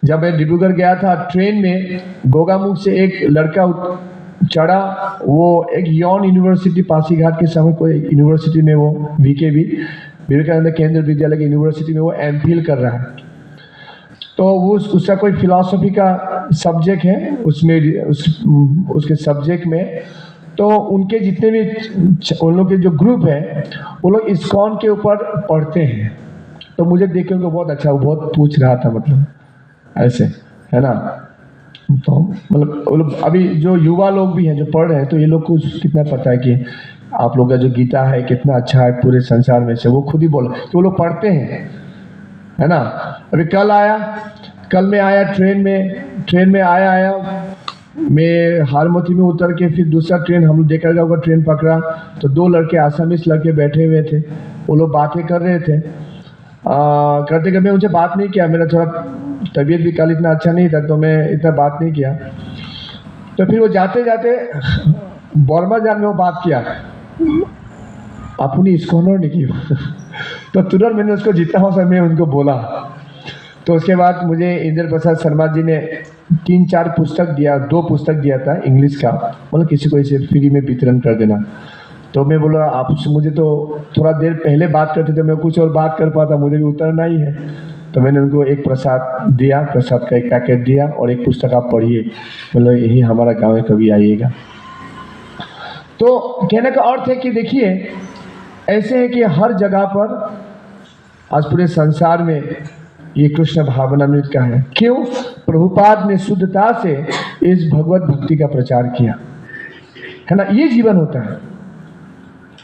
जब मैं डिब्रूगढ़ गया था, ट्रेन में गोगामुख से एक लड़का चढ़ा। वो एक यौन यूनिवर्सिटी, पासीघाट के समय कोई यूनिवर्सिटी में, वो VKV विवेकानंद केंद्र विद्यालय की यूनिवर्सिटी में वो MPhil कर रहा है। तो वो उसका कोई फिलॉसफी का सब्जेक्ट है, उसमें उसके सब्जेक्ट में, तो उनके जितने भी उन लोग के जो ग्रुप है, वो लोग इस्कॉन के ऊपर पढ़ते हैं। तो मुझे देख के उनको बहुत अच्छा, वो बहुत पूछ रहा था, मतलब ऐसे, है ना। तो मतलब वो लोग अभी जो युवा लोग भी हैं जो पढ़ रहे हैं, तो ये लोग को कितना पता है कि आप लोग का जो गीता है कितना अच्छा है पूरे संसार में से, वो खुद ही बोला कि वो लोग पढ़ते हैं, है ना। अभी कल मैं आया ट्रेन में आया मैं हारमती में उतर के फिर दूसरा ट्रेन, हम लोग देखा होगा ट्रेन पकड़ा, तो 2 लड़के आसामीस लड़के बैठे हुए थे, वो लोग बातें कर रहे थे। करते करते मुझे बात नहीं किया, मेरा थोड़ा तबीयत भी कल इतना अच्छा नहीं था, तो मैं इतना बात नहीं किया। तो फिर वो जाते जाते बर्मा जान में वो बात किया, अपनी स्कॉनर नहीं की तो तुरंत मैंने उसको जितना हो सके मैं उनको बोला। तो उसके बाद मुझे इंद्र प्रसाद शर्मा जी ने 3-4 पुस्तक दिया, 2 पुस्तक दिया था इंग्लिश का, मतलब किसी को इसे फ्री में वितरण कर देना। तो मैं बोला आप मुझे तो थोड़ा देर पहले बात करते थे, मैं कुछ और बात कर पाता, मुझे भी उतरना ही है। तो मैंने उनको एक प्रसाद दिया, प्रसाद का एक पैकेट दिया और एक पुस्तक आप पढ़िए, मतलब यही हमारा गाँव है, कभी आइएगा। तो कहने का अर्थ है कि देखिए ऐसे है कि हर जगह पर आज पूरे संसार में ये कृष्ण भावनामृत का है। क्यों? प्रभुपाद ने शुद्धता से इस भगवत भक्ति का प्रचार किया, है ना। ये जीवन होता है।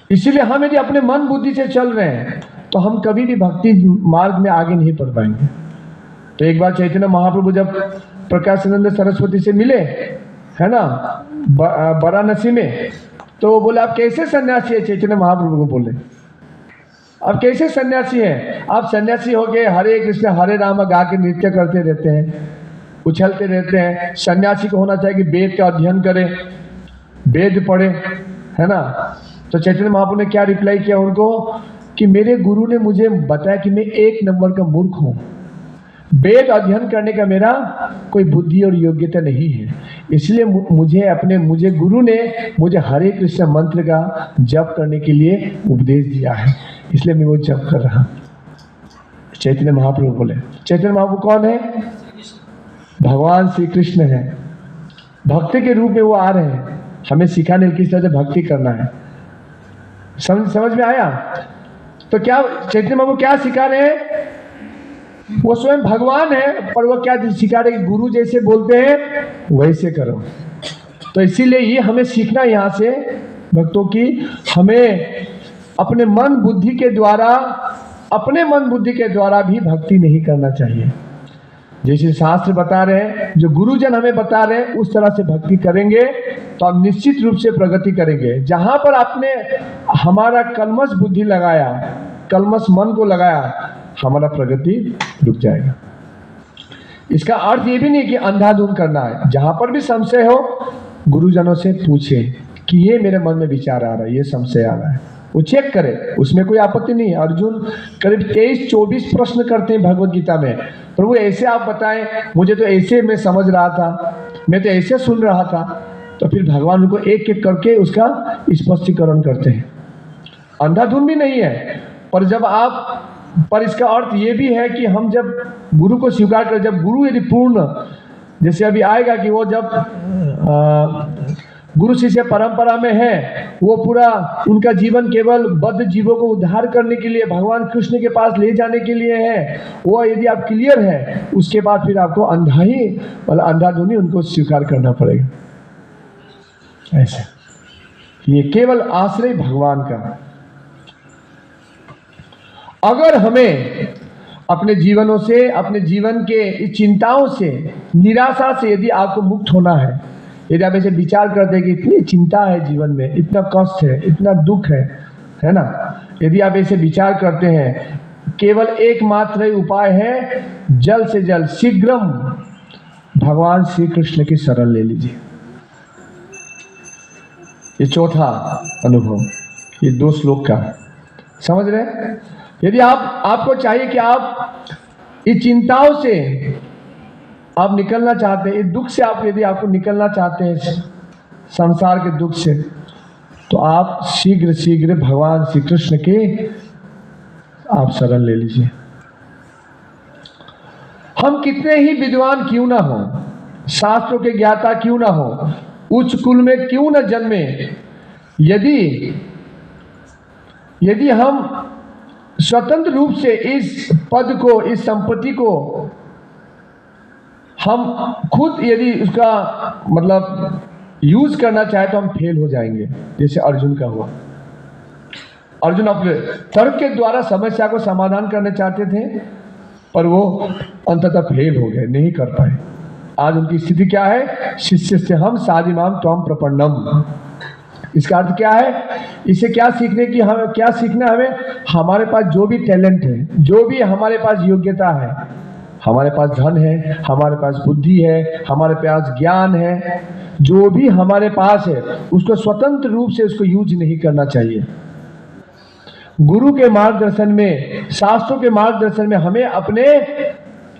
इसीलिए हम यदि अपने मन बुद्धि से चल रहे हैं तो हम कभी भी भक्ति मार्ग में आगे नहीं बढ़ पाएंगे। तो एक बार चैतन्य महाप्रभु जब प्रकाशानंद सरस्वती से मिले, है ना, वाराणसी में, तो वो बोले आप कैसे सन्यासी है? चैतन्य महाप्रभु को बोले आप कैसे सन्यासी हैं? आप सन्यासी हो गए, हरे कृष्ण हरे राम गा के नृत्य करते रहते हैं, उछलते रहते हैं। सन्यासी को होना चाहिए कि वेद का अध्ययन करें, वेद पढ़े, है ना। तो चैतन्य महाप्रभु ने क्या रिप्लाई किया उनको कि मेरे गुरु ने मुझे बताया कि मैं 1 नंबर का मूर्ख हूँ, वेद अध्ययन करने का मेरा कोई बुद्धि और योग्यता नहीं है, इसलिए मुझे गुरु ने मुझे हरे कृष्ण मंत्र का जप करने के लिए उपदेश दिया है, इसलिए मैं वो जप कर रहा। चैतन्य महाप्रभु बोले। चैतन्य महाप्रभु कौन है? भगवान श्री कृष्ण है, भक्त के रूप में वो आ रहे हैं, हमें सिखाने किस तरह से भक्ति करना है। समझ में आया? तो क्या चैतन्य महाप्रभु क्या सिखा रहे हैं? वो स्वयं भगवान है, पर वो क्या सिखा रहे हैं? गुरु जैसे बोलते हैं वैसे करो। तो इसीलिए ये हमें सीखना यहाँ से भक्तों की, हमें अपने मन बुद्धि के द्वारा भी भक्ति नहीं करना चाहिए। जैसे शास्त्र बता रहे हैं, जो गुरुजन हमें बता रहे हैं, उस तरह से भक्ति करेंगे तो हम निश्चित रूप से प्रगति करेंगे। जहाँ पर आपने हमारा कलमश बुद्धि लगाया, कलमश मन को लगाया, हमारा प्रगति रुक जाएगा। इसका अर्थ ये भी नहीं कि अंधाधुंध करना है। जहाँ पर भी संशय हो गुरुजनों से पूछे कि ये मेरे मन में विचार आ रहा है, ये संशय आ रहा है, वो चेक करे, उसमें कोई आपत्ति नहीं है। अर्जुन करीब 23-24 प्रश्न करते हैं भगवत गीता में, प्रभु ऐसे आप बताएं, मुझे तो ऐसे मैं समझ रहा था, मैं तो ऐसे सुन रहा था। तो फिर भगवान उनको एक एक करके उसका स्पष्टीकरण करते हैं। अंधाधुंध भी नहीं है, पर इसका अर्थ ये भी है कि हम जब गुरु को स्वीकार करें, जब गुरु यदि पूर्ण, जैसे अभी आएगा कि वो जब गुरु शिष्य परंपरा में है, वो पूरा उनका जीवन केवल बद्ध जीवों को उद्धार करने के लिए, भगवान कृष्ण के पास ले जाने के लिए है, वो यदि आप क्लियर है, उसके बाद फिर आपको अंधाधुनी उनको स्वीकार करना पड़ेगा। ऐसे ये केवल आश्रय भगवान का। अगर हमें अपने जीवनों से, अपने जीवन के इस चिंताओं से, निराशा से यदि आपको मुक्त होना है, यदि आप ऐसे विचार करते हैं कि इतनी चिंता है जीवन में, इतना कष्ट है, इतना दुख है ना, यदि आप ऐसे विचार करते हैं, केवल एकमात्र उपाय है, जल्द से जल्द शीघ्रम भगवान श्री कृष्ण की शरण ले लीजिए। ये चौथा अनुभव, ये 2 श्लोक का, समझ रहे? यदि आपको चाहिए कि आप इस चिंताओं से आप निकलना चाहते हैं, इस दुख से यदि आपको निकलना चाहते हैं, संसार के दुख से, तो आप शीघ्र भगवान श्री कृष्ण के आप शरण ले लीजिए। हम कितने ही विद्वान क्यों ना हो, शास्त्रों के ज्ञाता क्यों ना हो, उच्च कुल में क्यों न जन्मे, यदि हम स्वतंत्र रूप से इस पद को, इस संपत्ति को हम खुद यदि उसका मतलब यूज करना चाहे तो हम फेल हो जाएंगे, जैसे अर्जुन का हुआ। अर्जुन अपने तर्क के द्वारा समस्या को समाधान करने चाहते थे, पर वो अंततः फेल हो गए, नहीं कर पाए। आज उनकी स्थिति क्या है? शिष्य हम साधिमाम त्वम प्रपन्नम। इसका अर्थ क्या है? इसे क्या सीखने की हमें क्या सीखना है? हमें हमारे पास जो भी टैलेंट है, जो भी हमारे पास योग्यता है, हमारे पास धन है, हमारे पास बुद्धि है, हमारे पास ज्ञान है, जो भी हमारे पास है उसको स्वतंत्र रूप से उसको यूज नहीं करना चाहिए। गुरु के मार्गदर्शन में, शास्त्रों के मार्गदर्शन में हमें अपने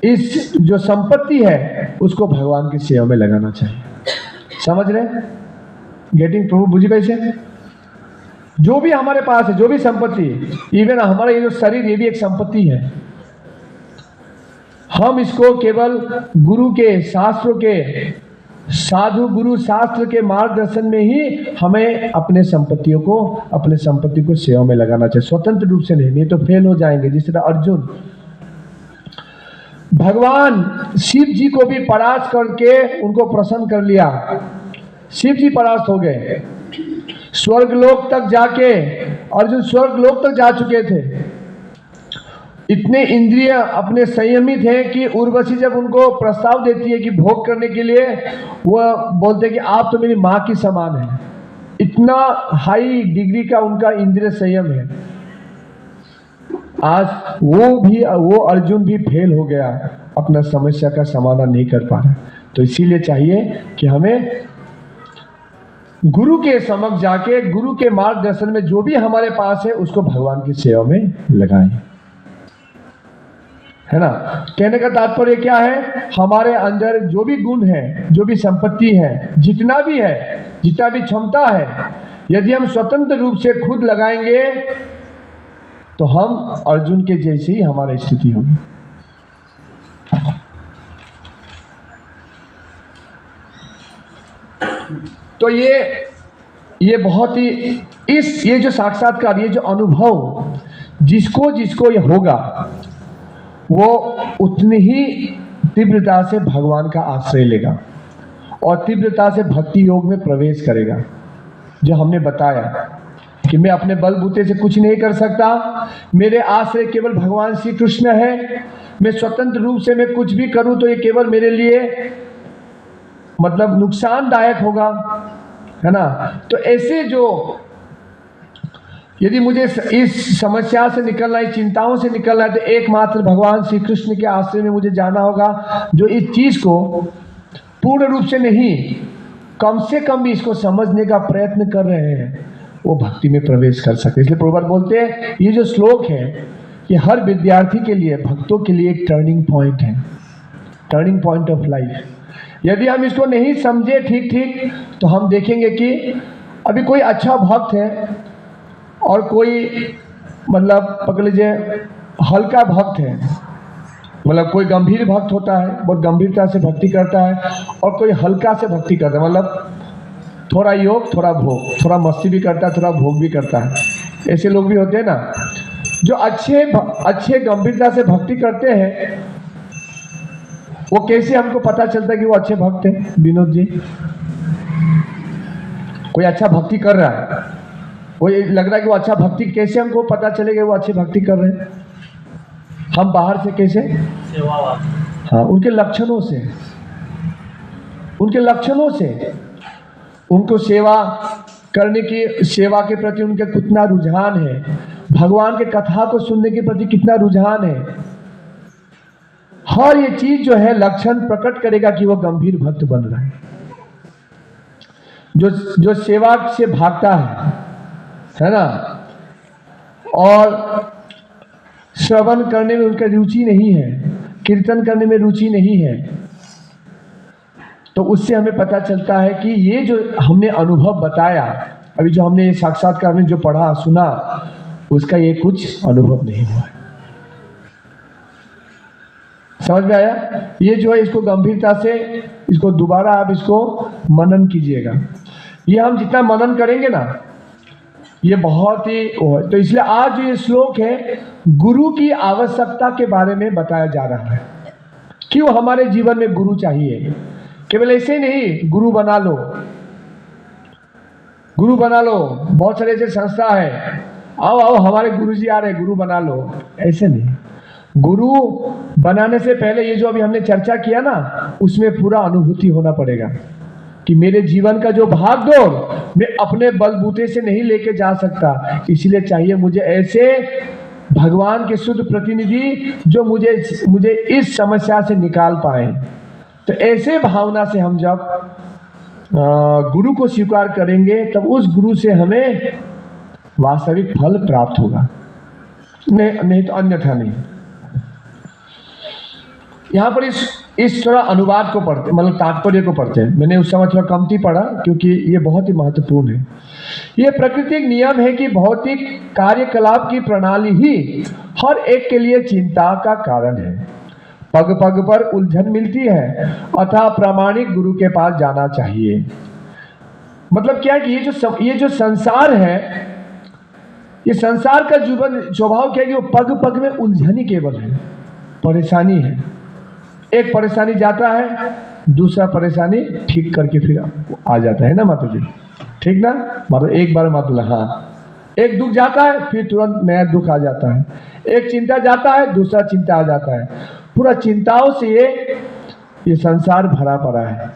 इस जो संपत्ति है उसको भगवान की सेवा में लगाना चाहिए। समझ रहे? गेटिंग प्रभु बुझी कैसे? जो भी हमारे पास है, जो भी संपत्ति, इवन हमारा ये जो शरीर, ये भी एक संपत्ति है। हम इसको केवल गुरु के, शास्त्रों के, साधु गुरु शास्त्र के मार्गदर्शन में ही हमें अपने संपत्ति को सेवा में लगाना चाहिए, स्वतंत्र रूप से नहीं तो फेल हो जाएंगे। जिस तरह अर्जुन, भगवान शिव जी को भी परास्त करके उनको प्रसन्न कर लिया। शिव जी परास्त हो गए, स्वर्गलोक तक जाके अर्जुन स्वर्गलोक तक जा चुके थे। इतने इंद्रिय अपने संयमित हैं कि उर्वशी जब उनको प्रस्ताव देती है कि भोग करने के लिए, वह बोलते हैं कि आप तो मेरी माँ की समान है। इतना हाई डिग्री का उनका इंद्रिय संयम है। आज वो अर्जुन भी फेल हो गया, अपना समस्या का समाधान नहीं कर पा रहा। तो इसीलिए चाहिए कि हमें गुरु के समक्ष जाके, गुरु के मार्गदर्शन में जो भी हमारे पास है उसको भगवान की सेवा में लगाएं, है ना। कहने का तात्पर्य क्या है? हमारे अंदर जो भी गुण है, जो भी संपत्ति है, जितना भी है, जितना भी क्षमता है, यदि हम स्वतंत्र रूप से खुद लगाएंगे तो हम अर्जुन के जैसी ही हमारी स्थिति होगी। तो ये बहुत ही ये जो साक्षात्कार, ये जो अनुभव जिसको ये होगा, वो उतनी ही तीव्रता से भगवान का आश्रय लेगा और तीव्रता से भक्ति योग में प्रवेश करेगा। जो हमने बताया कि मैं अपने बलबूते से कुछ नहीं कर सकता, मेरे आश्रय केवल भगवान श्री कृष्ण है। मैं स्वतंत्र रूप से मैं कुछ भी करूं तो ये केवल मेरे लिए मतलब नुकसानदायक होगा, है ना। तो ऐसे जो यदि मुझे इस समस्या से निकलना है, चिंताओं से निकलना है, तो एकमात्र भगवान श्री कृष्ण के आश्रय में मुझे जाना होगा, जो इस चीज को पूर्ण रूप से नहीं, कम से कम भी इसको समझने का प्रयत्न कर रहे हैं, वो भक्ति में प्रवेश कर सकते। इसलिए प्रभुपाद बोलते हैं ये जो श्लोक है ये हर विद्यार्थी के लिए, भक्तों के लिए एक टर्निंग पॉइंट है, टर्निंग पॉइंट ऑफ लाइफ। यदि हम इसको नहीं समझे ठीक तो हम देखेंगे कि अभी कोई अच्छा भक्त है और कोई मतलब पकड़ लीजिए हल्का भक्त है, मतलब कोई गंभीर भक्त होता है, बहुत गंभीरता से भक्ति करता है, और कोई हल्का से भक्ति करता है, मतलब थोड़ा योग थोड़ा भोग, थोड़ा मस्ती भी करता है, थोड़ा भोग भी करता है। ऐसे लोग भी होते हैं ना, जो अच्छे गंभीरता से भक्ति करते हैं। वो कैसे हमको पता चलता है कि वो अच्छे भक्त हैं? विनोद जी, कोई अच्छा भक्ति कर रहा है, वो ये लग रहा है कि वो अच्छा भक्ति, कैसे हमको पता चलेगा वो अच्छी भक्ति कर रहे हैं? हम बाहर से कैसे? हाँ, उनके लक्षणों से, उनको सेवा करने की, सेवा के प्रति उनका कितना रुझान है, भगवान के कथा को सुनने के प्रति कितना रुझान है। हर ये चीज जो है लक्षण प्रकट करेगा कि वो गंभीर भक्त बन रहा है। जो सेवा से भागता है ना, और श्रवण करने में उनका रुचि नहीं है, कीर्तन करने में रुचि नहीं है, तो उससे हमें पता चलता है कि ये जो हमने अनुभव बताया, अभी जो हमने साक्षात्कार में जो पढ़ा सुना, उसका ये कुछ अनुभव नहीं हुआ है। समझ में आया? ये जो है इसको गंभीरता से, इसको दोबारा आप इसको मनन कीजिएगा। ये हम जितना मनन करेंगे ना, ये बहुत ही तो इसलिए आज जो ये श्लोक है गुरु की आवश्यकता के बारे में बताया जा रहा है। क्यों हमारे जीवन में गुरु चाहिए? केवल ऐसे ही नहीं, गुरु बना लो, गुरु बना लो, बहुत सारे ऐसे संस्था है, आओ आओ हमारे गुरुजी आ रहे, गुरु बना लो, ऐसे नहीं। गुरु बनाने से पहले ये जो अभी हमने चर्चा किया ना, उसमें पूरा अनुभूति होना पड़ेगा कि मेरे जीवन का जो भागदौड़ मैं अपने बलबूते से नहीं लेके जा सकता, इसलिए चाहिए मुझे ऐसे भगवान के शुद्ध प्रतिनिधि जो मुझे इस समस्या से निकाल पाए। तो ऐसे भावना से हम जब गुरु को स्वीकार करेंगे तब उस गुरु से हमें वास्तविक फल प्राप्त होगा, नहीं तो अन्यथा नहीं। यहाँ पर इस थोड़ा अनुवाद को पढ़ते, मतलब तात्पर्य को पढ़ते हैं। मैंने उस समय थोड़ा कमती पढ़ा क्योंकि ये बहुत ही महत्वपूर्ण है। ये प्राकृतिक नियम है कि भौतिक कार्यकलाप की प्रणाली ही हर एक के लिए चिंता का कारण है। पग पग पर उलझन मिलती है, अतः प्रामाणिक गुरु के पास जाना चाहिए। मतलब क्या है कि ये जो संसार है, ये संसार का जीवन स्वभाव क्या है कि वो पग पग में उलझन ही केवल है, परेशानी है। एक परेशानी जाता है, दूसरा परेशानी ठीक करके फिर आ जाता है ना माता जी, ठीक ना? मतलब एक बार मतलब हाँ, एक दुख जाता है फिर तुरंत नया दुख आ जाता है, एक चिंता जाता है दूसरा चिंता आ जाता है। पूरा चिंताओं से ये संसार भरा पड़ा है।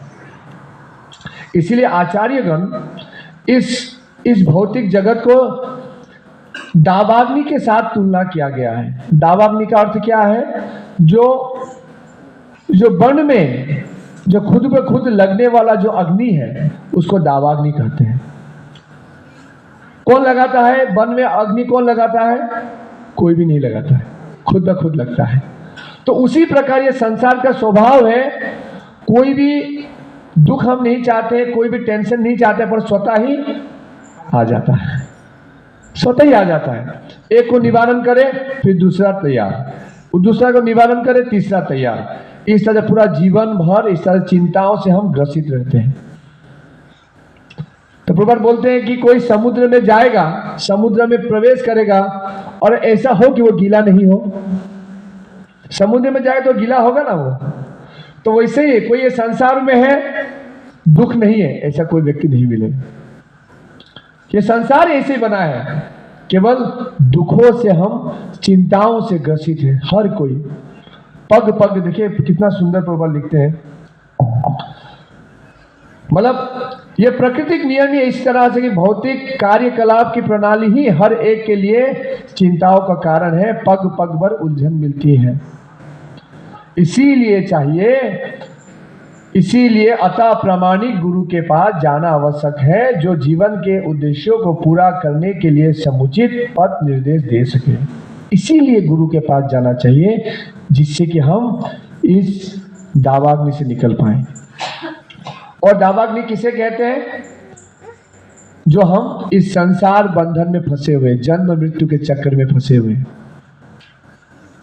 इसीलिए आचार्यगण इस भौतिक जगत को दावाग्नि के साथ तुलना किया गया है। दावाग्नि का अर्थ क्या है? जो वन में जो खुद पे खुद लगने वाला जो अग्नि है उसको दावाग्नि कहते हैं। कौन लगाता है वन में अग्नि? कौन लगाता है? कोई भी नहीं लगाता है, खुद ब खुद लगता है। तो उसी प्रकार ये संसार का स्वभाव है, कोई भी दुख हम नहीं चाहते, कोई भी टेंशन नहीं चाहते, पर स्वतः ही आ जाता है, स्वतः ही आ जाता है। एक को निवारण करे फिर दूसरा तैयार, दूसरा को निवारण करे तीसरा तैयार। इस तरह पूरा जीवन भर इस तरह चिंताओं से हम ग्रसित रहते हैं। तो प्रभुपाद बोलते हैं कि कोई समुद्र में जाएगा, समुद्र में प्रवेश करेगा और ऐसा हो कि वो गीला नहीं हो। समुद्र में जाए तो गीला होगा ना वो। तो वैसे ही कोई ये संसार में है, दुख नहीं है, ऐसा कोई व्यक्ति नहीं मिलेगा। ये संसार ऐसे ही बना है, केवल दुखों से हम चिंताओं से ग्रसित है हर कोई। पग पग देखिए कितना सुंदर प्रभाव लिखते हैं। मतलब ये प्राकृतिक नियम ही इस तरह से कि भौतिक कार्यकलाप की प्रणाली ही हर एक के लिए चिंताओं का कारण है, पग पग पर उलझन मिलती है। इसीलिए अतः प्रामाणिक गुरु के पास जाना आवश्यक है, जो जीवन के उद्देश्यों को पूरा करने के लिए समुचित पथ निर्देश दे सके। इसीलिए गुरु के पास जाना चाहिए, जिससे कि हम इस दावाग्नि से निकल पाए। और दावाग्नि किसे कहते हैं? जो हम इस संसार बंधन में फंसे हुए, जन्म मृत्यु के चक्कर में फंसे हुए,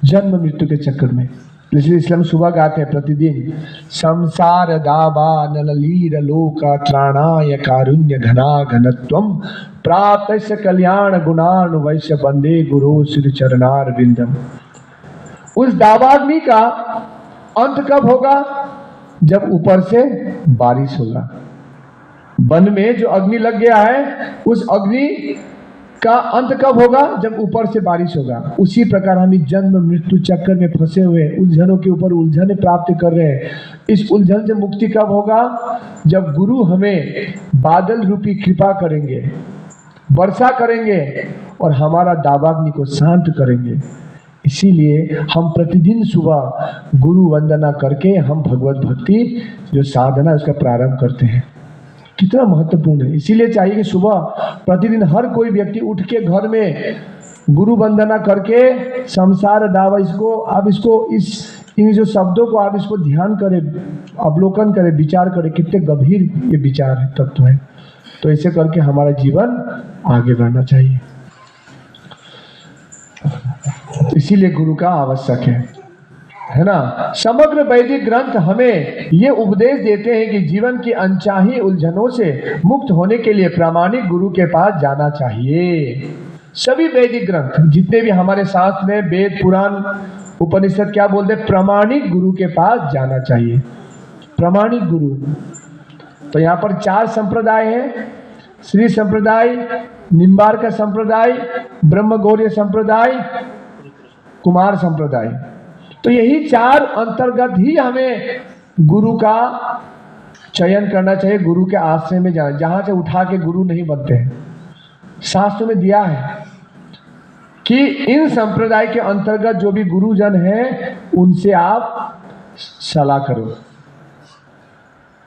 जन्म मृत्यु के चक्कर में। इसलिए इस्लाम सुबह गाते हैं प्रतिदिन, संसार दावा नललीर लोका त्राणाय कारुण्य घना घनत्वम प्रातः कल्याण गुणान वैश्य बंदे गुरु श्री चरणार बिंदम। उस दावाग्नि का अंत कब होगा? जब ऊपर से बारिश होगा। वन में जो अग्नि लग गया है, उस अग्नि का अंत कब होगा? जब ऊपर से बारिश होगा। उसी प्रकार हम इस जन्म मृत्यु चक्कर में फंसे हुए, उलझनों के ऊपर उलझन प्राप्त कर रहे हैं। इस उलझन से मुक्ति कब होगा? जब गुरु हमें बादल रूपी कृपा करेंगे, वर्षा करेंगे और हमारा दावाग्नि को शांत करेंगे। इसीलिए हम प्रतिदिन सुबह गुरु वंदना करके हम भगवत भक्ति जो साधना उसका प्रारंभ करते हैं। कितना महत्वपूर्ण है। इसीलिए चाहिए कि सुबह प्रतिदिन हर कोई व्यक्ति उठ के घर में गुरु वंदना करके संसार दावा इन जो शब्दों को आप इसको ध्यान करें, अवलोकन करें, विचार करें, कितने गंभीर ये विचार है, तत्व है। तो ऐसे करके हमारा जीवन आगे बढ़ना चाहिए। इसीलिए गुरु का आवश्यक है ना। समग्र वैदिक ग्रंथ हमें ये उपदेश देते हैं कि जीवन की अनचाही उलझनों से मुक्त होने के लिए प्रामाणिक गुरु के पास जाना चाहिए। सभी वैदिक ग्रंथ जितने भी हमारे शास्त्र में, वेद पुराण, उपनिषद क्या बोलते हैं? प्रामाणिक गुरु के पास जाना चाहिए। प्रामाणिक गुरु। तो यहाँ पर 4 संप्रदाय हैं: श्री संप्रदाय, निम्बार्क संप्रदाय, ब्रह्मगौर्य संप्रदाय, कुमार संप्रदाय। तो यही 4 अंतर्गत ही हमें गुरु का चयन करना चाहिए, गुरु के आश्रय में जाना। जहां से उठा के गुरु नहीं बनते हैं। शास्त्र में दिया है कि इन संप्रदाय के अंतर्गत जो भी गुरुजन हैं उनसे आप सलाह करो।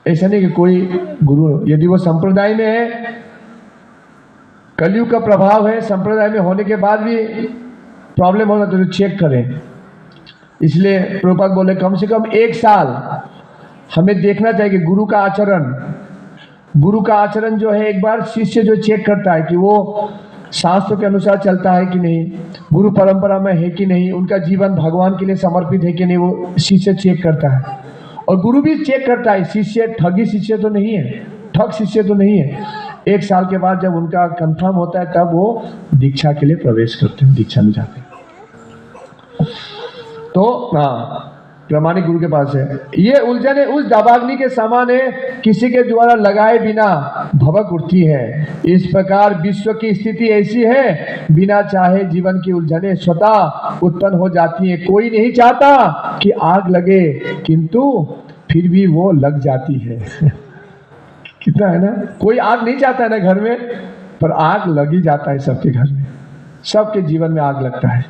ऐसा नहीं कि कोई गुरु, यदि वो संप्रदाय में है, कलयुग का प्रभाव है, संप्रदाय में होने के बाद भी प्रॉब्लम होगा तो चेक करें। इसलिए प्रभुपाद बोले कम से कम 1 साल हमें देखना चाहिए कि गुरु का आचरण जो है, एक बार शिष्य जो चेक करता है कि वो शास्त्रों के अनुसार चलता है कि नहीं, गुरु परंपरा में है कि नहीं, उनका जीवन भगवान के लिए समर्पित है कि नहीं, वो शिष्य चेक करता है। और गुरु भी चेक करता है शिष्य ठगी शिष्य तो नहीं है, ठग शिष्य तो नहीं है। 1 साल के बाद जब उनका कंफर्म होता है तब वो दीक्षा के लिए प्रवेश करते हैं, दीक्षा में जाते हैं। तो हाँ, प्रामाणिक गुरु के पास है। ये उलझने उस दावाग्नि के समान है, किसी के द्वारा लगाए बिना भभक उठती है। इस प्रकार विश्व की स्थिति ऐसी है, बिना चाहे जीवन की उलझने स्वतः उत्पन्न हो जाती है। कोई नहीं चाहता कि आग लगे, किंतु फिर भी वो लग जाती है। कितना है ना, कोई आग नहीं चाहता है ना घर में, पर आग लग ही जाता है सबके घर में, सबके जीवन में आग लगता है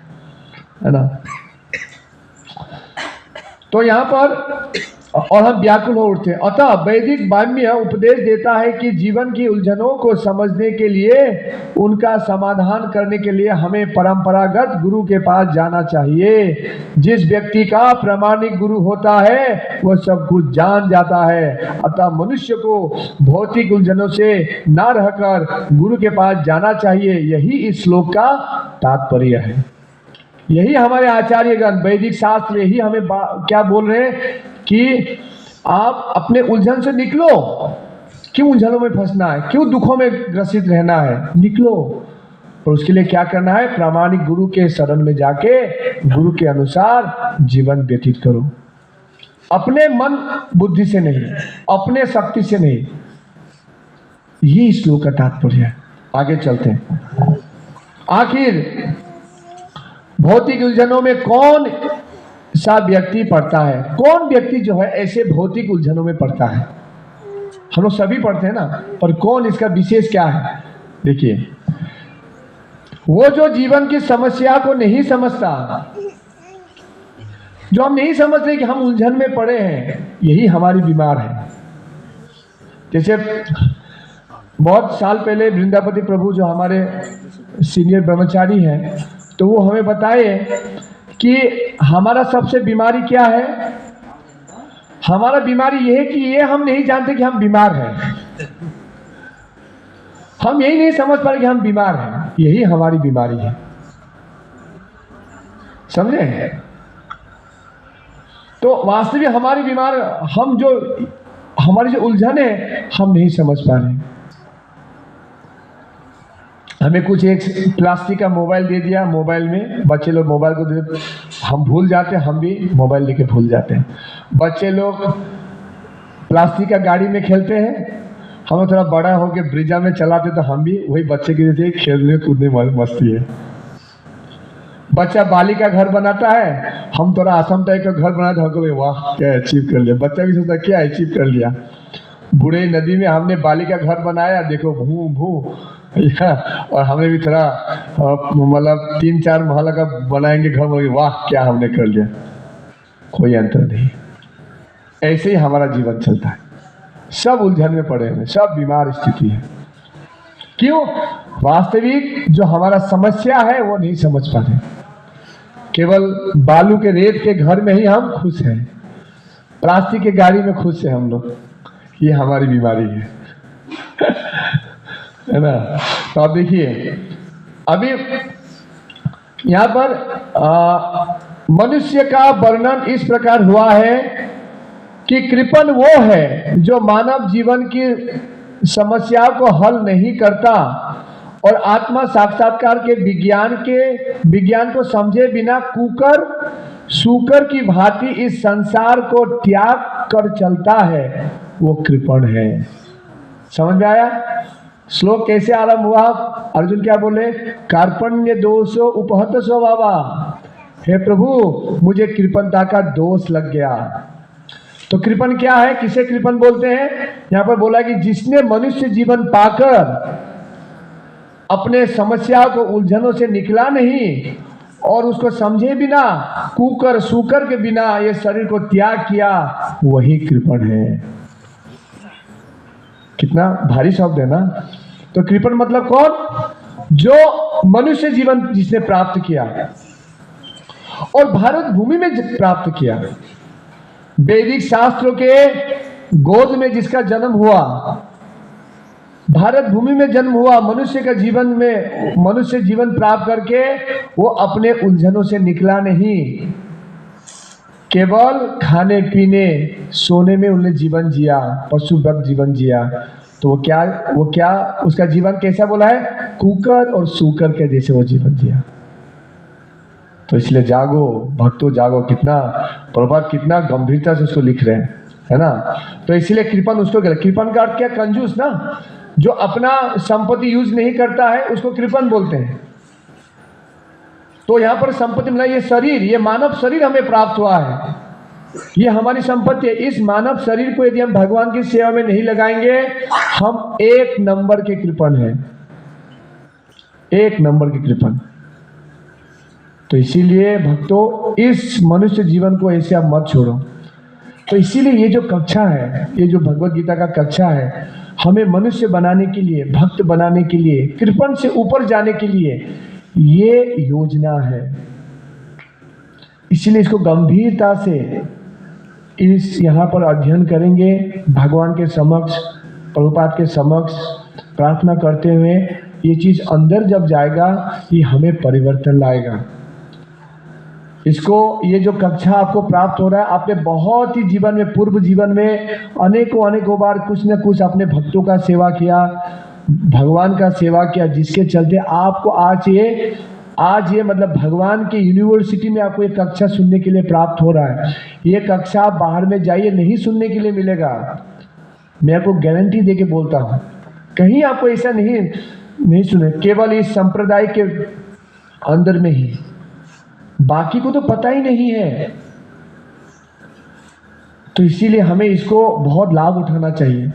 ना। तो यहाँ पर और हम व्याकुल हो उठते हैं। अतः वैदिक वाङ्मय उपदेश देता है कि जीवन की उलझनों को समझने के लिए, उनका समाधान करने के लिए हमें परंपरागत गुरु के पास जाना चाहिए। जिस व्यक्ति का प्रामाणिक गुरु होता है वह सब कुछ जान जाता है। अतः मनुष्य को भौतिक उलझनों से न रहकर गुरु के पास जाना चाहिए। यही इस श्लोक का तात्पर्य है। यही हमारे आचार्यगण वैदिक शास्त्र यही हमें क्या बोल रहे हैं कि आप अपने उलझन से निकलो। क्यों उलझनों में फंसना है, क्यों दुखों में ग्रसित रहना है, निकलो। और उसके लिए क्या करना है? प्रामाणिक गुरु के शरण में जाके गुरु के अनुसार जीवन व्यतीत करो। अपने मन बुद्धि से नहीं, अपने शक्ति से नहीं। ये श्लोक का तात्पर्य है। आगे चलते हैं। आखिर भौतिक उलझनों में कौन सा व्यक्ति पड़ता है? कौन व्यक्ति जो है ऐसे भौतिक उलझनों में पड़ता है? हम लोग सभी पढ़ते हैं ना, पर कौन, इसका विशेष क्या है? देखिए, वो जो जीवन की समस्या को नहीं समझता, जो हम नहीं समझते कि हम उलझन में पड़े हैं, यही हमारी बीमार है। जैसे बहुत साल पहले वृंदापति प्रभु जो हमारे सीनियर ब्रह्मचारी हैं, तो वो हमें बताए कि हमारा सबसे बीमारी क्या है। हमारा बीमारी ये है कि ये हम नहीं जानते कि हम बीमार हैं। हम यही नहीं समझ पा रहे कि हम बीमार हैं। यही हमारी बीमारी है, समझे? तो वास्तविक हमारी बीमार हमारी जो उलझन है, हम नहीं समझ पा रहे। हमें कुछ एक प्लास्टिक का मोबाइल दे दिया, मोबाइल में बच्चे लोग मोबाइल को दे, हम भूल जाते हैं, हम भी मोबाइल लेके भूल जाते हैं। बच्चे लोग प्लास्टिक का गाड़ी में खेलते हैं, हम थोड़ा बड़ा होके ब्रिजा में चलाते तो हम भी वही बच्चे की जैसे खेलने कूदने मस्ती है। बच्चा बाली का घर बनाता है, हम थोड़ा आसम टाइप का घर बनाते, हमको वाह क्या अचीव कर लिया। बच्चा भी सोचता क्या अचीव कर लिया। बूढ़े नदी में हमने बाली का घर बनाया, देखो भू भू, और हमने भी थोड़ा मतलब 3-4 महला का बनाएंगे घर, बोलेंगे वाह क्या हमने कर लिया। कोई अंतर नहीं। ऐसे ही हमारा जीवन चलता है। सब उलझन में पड़े हैं, सब बीमार स्थिति है। क्यों? वास्तविक जो हमारा समस्या है वो नहीं समझ पा रहे। केवल बालू के रेत के घर में ही हम खुश हैं, प्लास्टिक के गाड़ी में खुश हैं हम लोग। ये हमारी बीमारी है, है ना। तो आप देखिए, अभी यहाँ पर मनुष्य का वर्णन इस प्रकार हुआ है कि कृपण वो है जो मानव जीवन की समस्या को हल नहीं करता और आत्मा साक्षात्कार के विज्ञान को समझे बिना कुकर सूकर की भांति इस संसार को त्याग कर चलता है, वो कृपण है। समझ में आया? श्लोक कैसे आरंभ हुआ? अर्जुन क्या बोले? कार्पण्य दोषो उपहत स्वभावा। हे प्रभु, मुझे कृपणता का दोष लग गया। तो कृपण क्या है? किसे कृपण बोलते हैं? यहां पर बोला कि जिसने मनुष्य जीवन पाकर अपने समस्या को, उलझनों से निकला नहीं और उसको समझे बिना, कुकर सूकर के बिना ये शरीर को त्याग किया, वही कृपण है। कितना भारी शब्द है ना? तो कृपण मतलब कौन? जो मनुष्य जीवन जिसने प्राप्त किया और भारत भूमि में प्राप्त किया, वैदिक शास्त्रों के गोद में जिसका जन्म हुआ, भारत भूमि में जन्म हुआ, मनुष्य का जीवन में मनुष्य जीवन प्राप्त करके वो अपने उलझनों से निकला नहीं, केवल खाने पीने सोने में उन्हें जीवन जिया, पशुवत जीवन जिया। तो वो क्या उसका जीवन कैसा बोला है? कुकर और सूकर के जैसे वो जीवन जिया। तो इसलिए जागो भक्तों, जागो। कितना प्रभात, कितना गंभीरता से उसको लिख रहे हैं, है ना? तो इसलिए कृपण उसको, कृपण का अर्थ क्या? कंजूस ना। जो अपना संपत्ति यूज नहीं करता है उसको कृपण बोलते हैं। तो यहाँ पर संपत्ति मिला, ये शरीर, ये मानव शरीर हमें प्राप्त हुआ है, ये हमारी संपत्ति है। इस मानव शरीर को यदि हम भगवान की सेवा में नहीं लगाएंगे, हम एक नंबर के कृपण हैं, एक नंबर के कृपण। तो इसीलिए भक्तों, इस मनुष्य जीवन को ऐसे आप मत छोड़ो। तो इसीलिए ये जो कक्षा है, ये जो भगवत गीता का कक्षा है, हमें मनुष्य बनाने के लिए, भक्त बनाने के लिए, कृपण से ऊपर जाने के लिए ये योजना है। इसलिए इसको गंभीरता से इस यहाँ पर अध्ययन करेंगे, भगवान के समक्ष, प्रभुपाद के समक्ष प्रार्थना करते हुए। ये चीज अंदर जब जाएगा, ये हमें परिवर्तन लाएगा। इसको, ये जो कक्षा आपको प्राप्त हो रहा है, आपने बहुत ही जीवन में, पूर्व जीवन में अनेकों बार कुछ न कुछ अपने भक्तों का सेवा किया, भगवान का सेवा किया, जिसके चलते आपको आज ये मतलब भगवान की यूनिवर्सिटी में आपको ये कक्षा सुनने के लिए प्राप्त हो रहा है। ये कक्षा आप बाहर में जाइए, नहीं सुनने के लिए मिलेगा। मैं आपको गारंटी देके बोलता हूँ, कहीं आपको ऐसा नहीं सुने, केवल इस संप्रदाय के अंदर में ही, बाकी को तो पता ही नहीं है। तो इसीलिए हमें इसको बहुत लाभ उठाना चाहिए,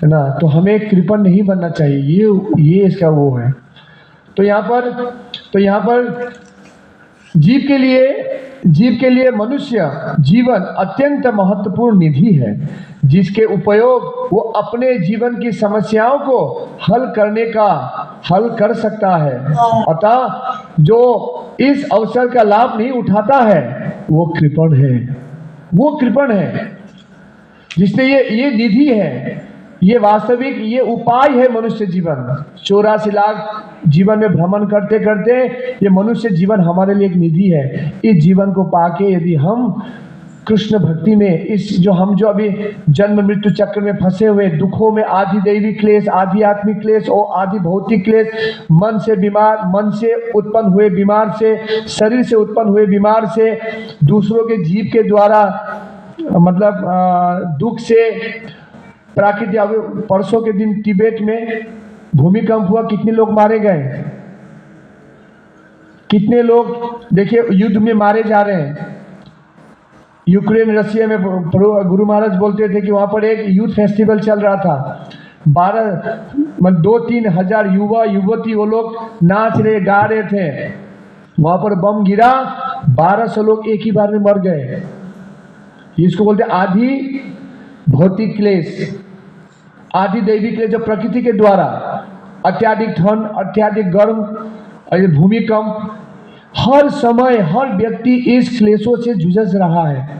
है ना? तो हमें कृपण नहीं बनना चाहिए, ये इसका वो है। तो यहाँ पर जीव के लिए मनुष्य जीवन अत्यंत महत्वपूर्ण निधि है, जिसके उपयोग वो अपने जीवन की समस्याओं को हल कर सकता है। अतः जो इस अवसर का लाभ नहीं उठाता है, वो कृपण है। जिसने ये निधि है, ये वास्तविक, ये उपाय है मनुष्य जीवन। 84 लाख जीवन में भ्रमण करते करते ये मनुष्य जीवन हमारे लिए एक निधि है। इस जीवन को पाके यदि हम कृष्ण भक्ति में, इस जो अभी जन्म मृत्यु चक्र में फंसे हुए दुखों में, आदि दैवी क्लेश, आदि आत्मिक क्लेश और आदि भौतिक क्लेश, मन से उत्पन्न हुए बीमार से, शरीर से उत्पन्न हुए बीमार से, दूसरों के जीव के द्वारा मतलब दुख से, प्राकृतिक, परसों के दिन तिब्बत में भूमिकंप हुआ, कितने लोग मारे गए, कितने लोग देखिए युद्ध में मारे जा रहे हैं। यूक्रेन रशिया में गुरु महाराज बोलते थे कि वहां पर एक यूथ फेस्टिवल चल रहा था, 2-3 हजार युवा युवती वो लोग नाच रहे, गा रहे थे, वहां पर बम गिरा, 1200 लोग एक ही बार में मर गए। इसको बोलते आदि भौतिक क्लेश, आदि दैविक क्लेश, जो प्रकृति के द्वारा अत्याधिक ठंड, अत्याधिक गर्म, भूमिकंप, हर समय हर व्यक्ति इस क्लेशों से जूझ रहा है।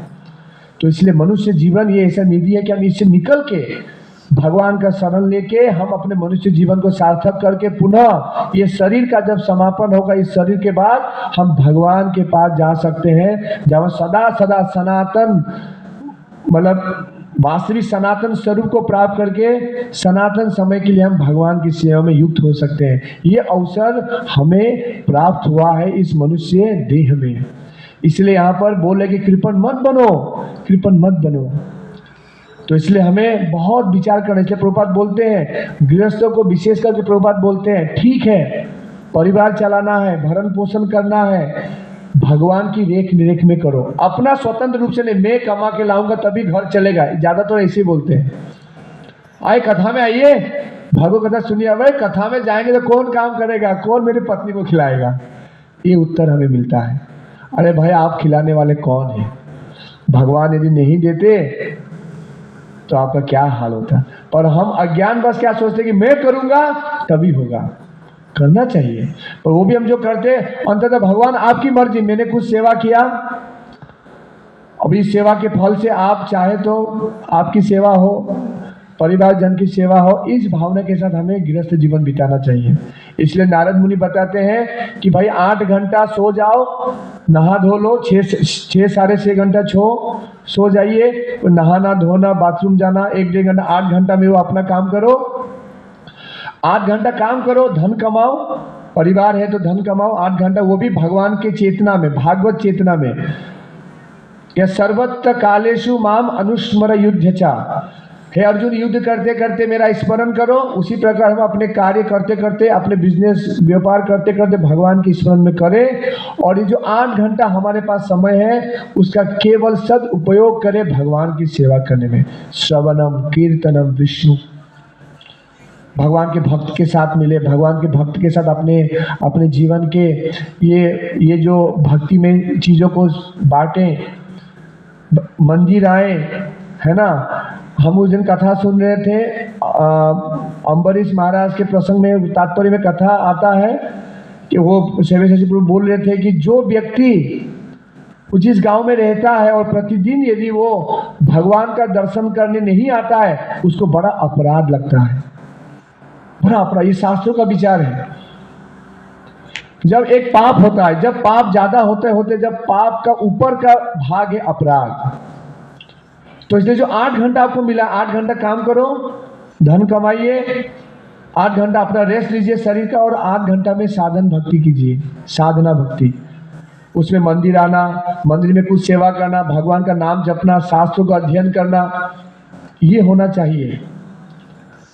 तो इसलिए मनुष्य जीवन ये ऐसा निधि है कि हम इससे निकल के भगवान का शरण लेके हम अपने मनुष्य जीवन को सार्थक करके पुनः ये शरीर का जब समापन होगा, इस शरीर के बाद हम भगवान के पास जा सकते हैं, जब सदा सदा सनातन मतलब वास्तविक सनातन स्वरूप को प्राप्त करके सनातन समय के लिए हम भगवान की सेवा में युक्त हो सकते हैं। ये अवसर हमें प्राप्त हुआ है इस मनुष्य देह में। इसलिए यहाँ पर बोले कि कृपण मत बनो, कृपण मत बनो। तो इसलिए हमें बहुत विचार करना। इसलिए प्रभुपाद बोलते हैं, गृहस्थों को विशेष करके प्रभुपाद बोलते हैं, ठीक है परिवार चलाना है, भरण पोषण करना है, भगवान की रेख निरेख में करो, अपना स्वतंत्र रूप से नहीं, मैं कमा के लाऊंगा तभी घर चलेगा, ज्यादातर ऐसे ही बोलते हैं। आए कथा में आइए, भगवत कथा सुनिए, भाई कथा में जाएंगे तो कौन काम करेगा, कौन मेरी पत्नी को खिलाएगा, ये उत्तर हमें मिलता है। अरे भाई आप खिलाने वाले कौन है? भगवान यदि नहीं देते तो आपका क्या हाल होता। पर हम अज्ञान बस क्या सोचते कि मैं करूंगा तभी होगा। करना चाहिए, पर वो भी हम जो करते अंततः भगवान आपकी मर्जी, मैंने कुछ सेवा किया, अभी सेवा के फल से आप चाहे तो आपकी सेवा हो, परिवार जन की सेवा हो, इस भावना के साथ हमें गृहस्थ जीवन बिताना चाहिए। इसलिए नारद मुनि बताते हैं कि भाई 8 घंटा सो जाओ, नहा धो लो, 6 साढ़े 6 घंटा सो जाइए, तो नहाना धोना बाथरूम जाना 1-1.5 घंटा, 8 घंटा में वो अपना काम करो, 8 घंटा काम करो, धन कमाओ, परिवार है तो धन कमाओ, 8 घंटा वो भी भगवान के चेतना में, भागवत चेतना में। या सर्वत्र कालेषु माम अनुस्मर युद्धचा, हे अर्जुन युद्ध करते करते मेरा स्मरण करो। उसी प्रकार हम अपने कार्य करते करते, अपने बिजनेस व्यापार करते करते भगवान के स्मरण में करें, और ये जो 8 घंटा हमारे पास समय है उसका केवल सदुपयोग करें भगवान की सेवा करने में। श्रवणम कीर्तनम विष्णु, भगवान के भक्त के साथ मिले, भगवान के भक्त के साथ अपने जीवन के ये जो भक्ति में चीज़ों को बांटें, मंदिर आए, है ना। हम उस दिन कथा सुन रहे थे, अम्बरीश महाराज के प्रसंग में तात्पर्य में कथा आता है कि वो सेवे शशि प्रभु बोल रहे थे कि जो व्यक्ति जिस गांव में रहता है और प्रतिदिन यदि वो भगवान का दर्शन करने नहीं आता है, उसको बड़ा अपराध लगता है, बड़ा अपराध। ये शास्त्रों का विचार है। जब एक पाप होता है, जब पाप ज्यादा होते होते, जब पाप का ऊपर का भाग है अपराध, तो इसलिए जो 8 घंटा आपको मिला, 8 घंटा काम करो, धन कमाइए, 8 घंटा अपना रेस्ट लीजिए शरीर का, और 8 घंटा में साधन भक्ति कीजिए, साधना भक्ति। उसमें मंदिर आना, मंदिर में कुछ सेवा करना, भगवान का नाम जपना, शास्त्रों का अध्ययन करना, ये होना चाहिए।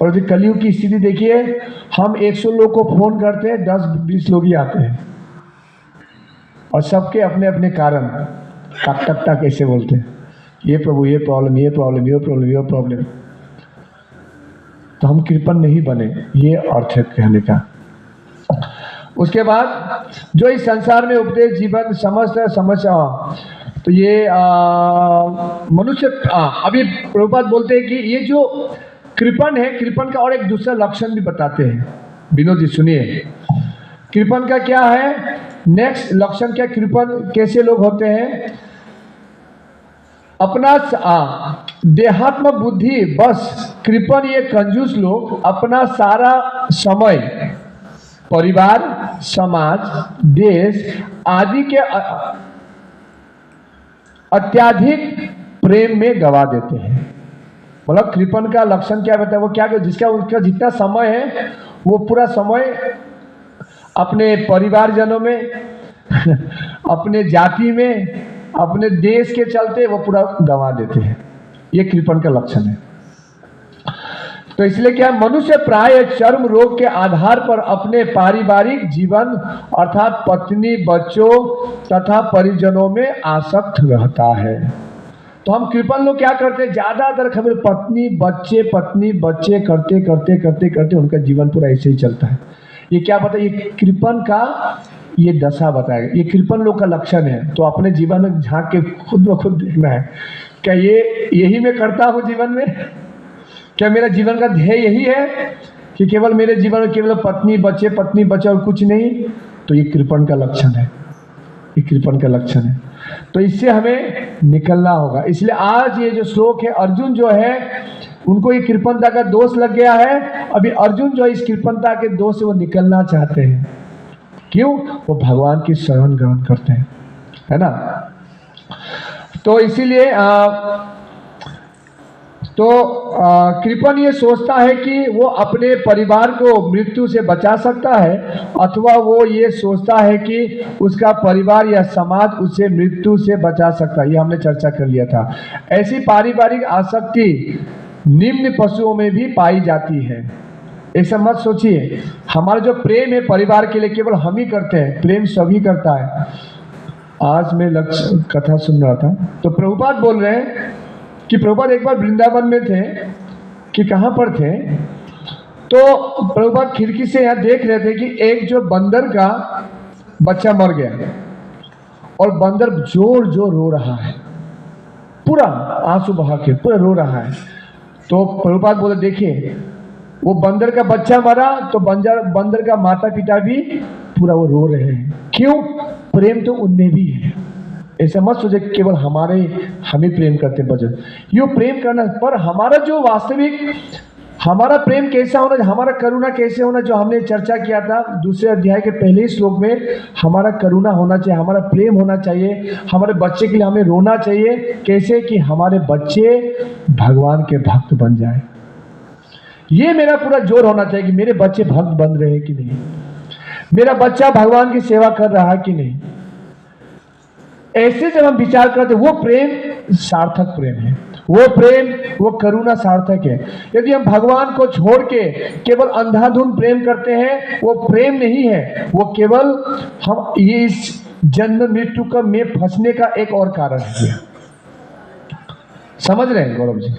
और यदि कलयुग की स्थिति देखिए, हम 100 लोग को फोन करते हैं, 10-20 लोग ही आते हैं, और सबके अपने अपने कारण टक टक टक ऐसे बोलते हैं, ये प्रभु ये प्रॉब्लम, ये प्रॉब्लम, ये प्रॉब्लम, ये प्रॉब्लम। तो हम कृपण नहीं बने, ये अर्थ है कहने का। उसके बाद जो इस संसार में उपदेश जीवन समस्त समस्या, तो ये मनुष्य, अभी प्रभुपाद बोलते हैं कि ये जो कृपण है, कृपण का और एक दूसरा लक्षण भी बताते हैं। विनोद जी सुनिए, कृपण का क्या है, नेक्स्ट लक्षण क्या, कृपण कैसे लोग होते हैं। अपना देहात्म बुद्धि बस, कृपण ये कंजूस लोग अपना सारा समय परिवार, समाज, देश आदि के अत्याधिक प्रेम में गवा देते हैं। मतलब कृपण का लक्षण क्या बताया, वो क्या, जिसका उसका जितना समय है वो पूरा समय अपने परिवारजनों में अपने जाति में, अपने देश के चलते वो पूरा गंवा देते हैं। ये कृपण का लक्षण है। तो इसलिए क्या, मनुष्य प्राय चर्म रोग के आधार पर अपने पारिवारिक जीवन अर्थात पत्नी, बच्चों तथा परिजनों में आसक्त रहता है। तो हम कृपण लोग क्या करते हैं, ज्यादातर खबर पत्नी बच्चे करते करते करते करते उनका जीवन पूरा ऐसे ही चलता है। ये क्या बताया, ये कृपण का ये दशा बताएगा, ये कृपण लोग का लक्षण है। तो अपने जीवन में झांक के खुद ब खुद देखना है, क्या ये यही मैं करता हूँ जीवन में, क्या मेरा जीवन का ध्येय यही है कि केवल मेरे जीवन में केवल पत्नी बच्चे और कुछ नहीं। तो ये कृपण का लक्षण है, ये कृपण का लक्षण है। तो इससे हमें निकलना होगा। इसलिए आज ये जो श्लोक है, अर्जुन जो है उनको ये कृपणता का दोष लग गया है। अभी अर्जुन जो है इस कृपणता के दोष से वो निकलना चाहते हैं। क्यों? वो भगवान की शरण ग्रहण करते हैं, है ना। तो इसीलिए तो कृपन ये सोचता है कि वो अपने परिवार को मृत्यु से बचा सकता है, अथवा वो ये सोचता है कि उसका परिवार या समाज उसे मृत्यु से बचा सकता है। ये हमने चर्चा कर लिया था। ऐसी पारिवारिक आसक्ति निम्न पशुओं में भी पाई जाती है। ऐसा मत सोचिए, हमारा जो प्रेम है परिवार के लिए केवल हम ही करते हैं, प्रेम सभी करता है। आज मैं लक्ष्य कथा सुन रहा था तो प्रभुपाद बोल रहे हैं कि प्रभुपाद एक बार वृंदावन में थे, कि कहाँ पर थे, तो प्रभुपाद खिड़की से यहाँ देख रहे थे कि एक जो बंदर का बच्चा मर गया और बंदर जोर जोर रो रहा है, पूरा आंसू बहा के पूरा रो रहा है। तो प्रभुपाद बोले देखिए वो बंदर का बच्चा मरा तो बंदर का माता पिता भी पूरा वो रो रहे हैं। क्यों? प्रेम तो उनमें भी है। ऐसा मत सोचे केवल हमें प्रेम करते बचन, यो प्रेम करना, पर हमारा जो वास्तविक हमारा प्रेम कैसा होना, हमारा करुणा कैसे होना, जो हमने चर्चा किया था दूसरे अध्याय के पहले ही श्लोक में, हमारा करुणा होना चाहिए, हमारा प्रेम होना चाहिए, हमारे बच्चे के लिए हमें रोना चाहिए। कैसे? कि हमारे बच्चे भगवान के भक्त बन जाए। ये मेरा पूरा जोर होना चाहिए कि मेरे बच्चे भक्त बन रहे हैं कि नहीं, मेरा बच्चा भगवान की सेवा कर रहा है कि नहीं। ऐसे जब हम विचार करते, वो प्रेम सार्थक प्रेम है, वो प्रेम, वो करुणा सार्थक है। यदि हम भगवान को छोड़ के केवल अंधाधुंध प्रेम करते हैं, वो प्रेम नहीं है, वो केवल हम ये इस जन्म मृत्यु का में फंसने का एक और कारण है। समझ रहे हैं गौरव जी?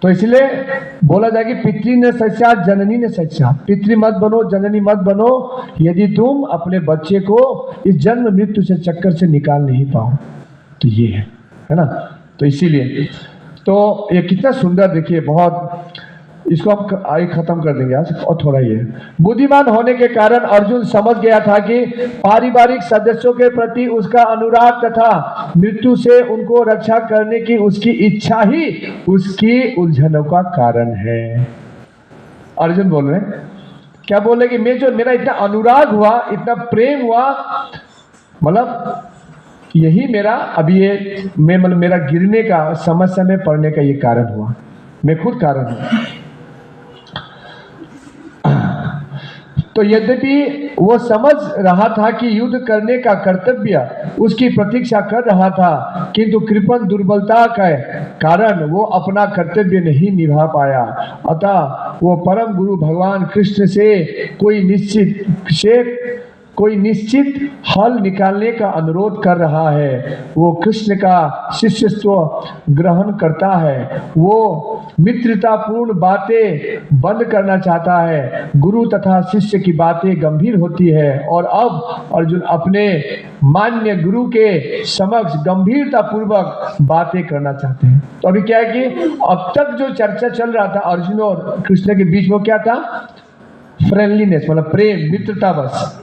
तो इसलिए बोला जाए कि पितृ न सच्चा जननी न सच्चा, पितृ मत बनो जननी मत बनो यदि तुम अपने बच्चे को इस जन्म मृत्यु से चक्कर से निकाल नहीं पाओ। तो ये है ना? तो इसीलिए तो ये कितना सुंदर, देखिए बहुत, इसको हम आगे खत्म कर देंगे आज। और थोड़ा ये बुद्धिमान होने के कारण अर्जुन समझ गया था कि पारिवारिक सदस्यों के प्रति उसका अनुराग तथा मृत्यु से उनको रक्षा करने की उसकी इच्छा ही उसकी उलझनों का कारण है। अर्जुन बोल रहे हैं, क्या बोल रहे कि मेरा इतना अनुराग हुआ, इतना प्रेम हुआ, मतलब यही मेरा अभी ये मतलब मेरा गिरने का, समस्या में पड़ने का ये कारण हुआ, मैं खुद कारण हूं। तो यद्यपि वो समझ रहा था कि युद्ध करने का कर्तव्य उसकी प्रतीक्षा कर रहा था, किंतु कृपण दुर्बलता के कारण वो अपना कर्तव्य नहीं निभा पाया। अतः वो परम गुरु भगवान कृष्ण से कोई निश्चित हल निकालने का अनुरोध कर रहा है। वो कृष्ण का शिष्यत्व ग्रहण करता है, वो मित्रतापूर्ण बातें बंद करना चाहता है। गुरु तथा शिष्य की बातें गंभीर होती है और अब अर्जुन अपने मान्य गुरु के समक्ष गंभीरता पूर्वक बातें करना चाहते हैं। तो अभी क्या है कि अब तक जो चर्चा चल रहा था अर्जुन और कृष्ण के बीच, वो क्या था? फ्रेंडलीनेस, मतलब प्रेम, मित्रता, बस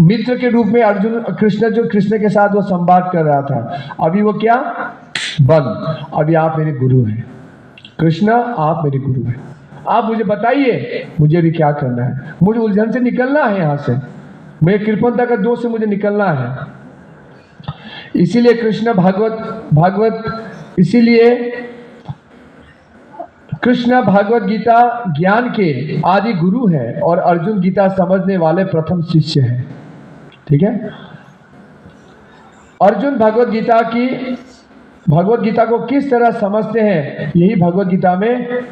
मित्र के रूप में अर्जुन कृष्ण के साथ वो संवाद कर रहा था। अभी वो क्या? बंद। अभी आप मेरे गुरु हैं कृष्ण, आप मेरे गुरु हैं, आप मुझे बताइए मुझे भी क्या करना है, मुझे उलझन से निकलना है, यहाँ से मेरे कृपणता का दोष से मुझे निकलना है। इसीलिए कृष्ण भागवत गीता ज्ञान के आदि गुरु है और अर्जुन गीता समझने वाले प्रथम शिष्य है। ठीक है? अर्जुन भगवत गीता को किस तरह समझते हैं, यही भगवत गीता में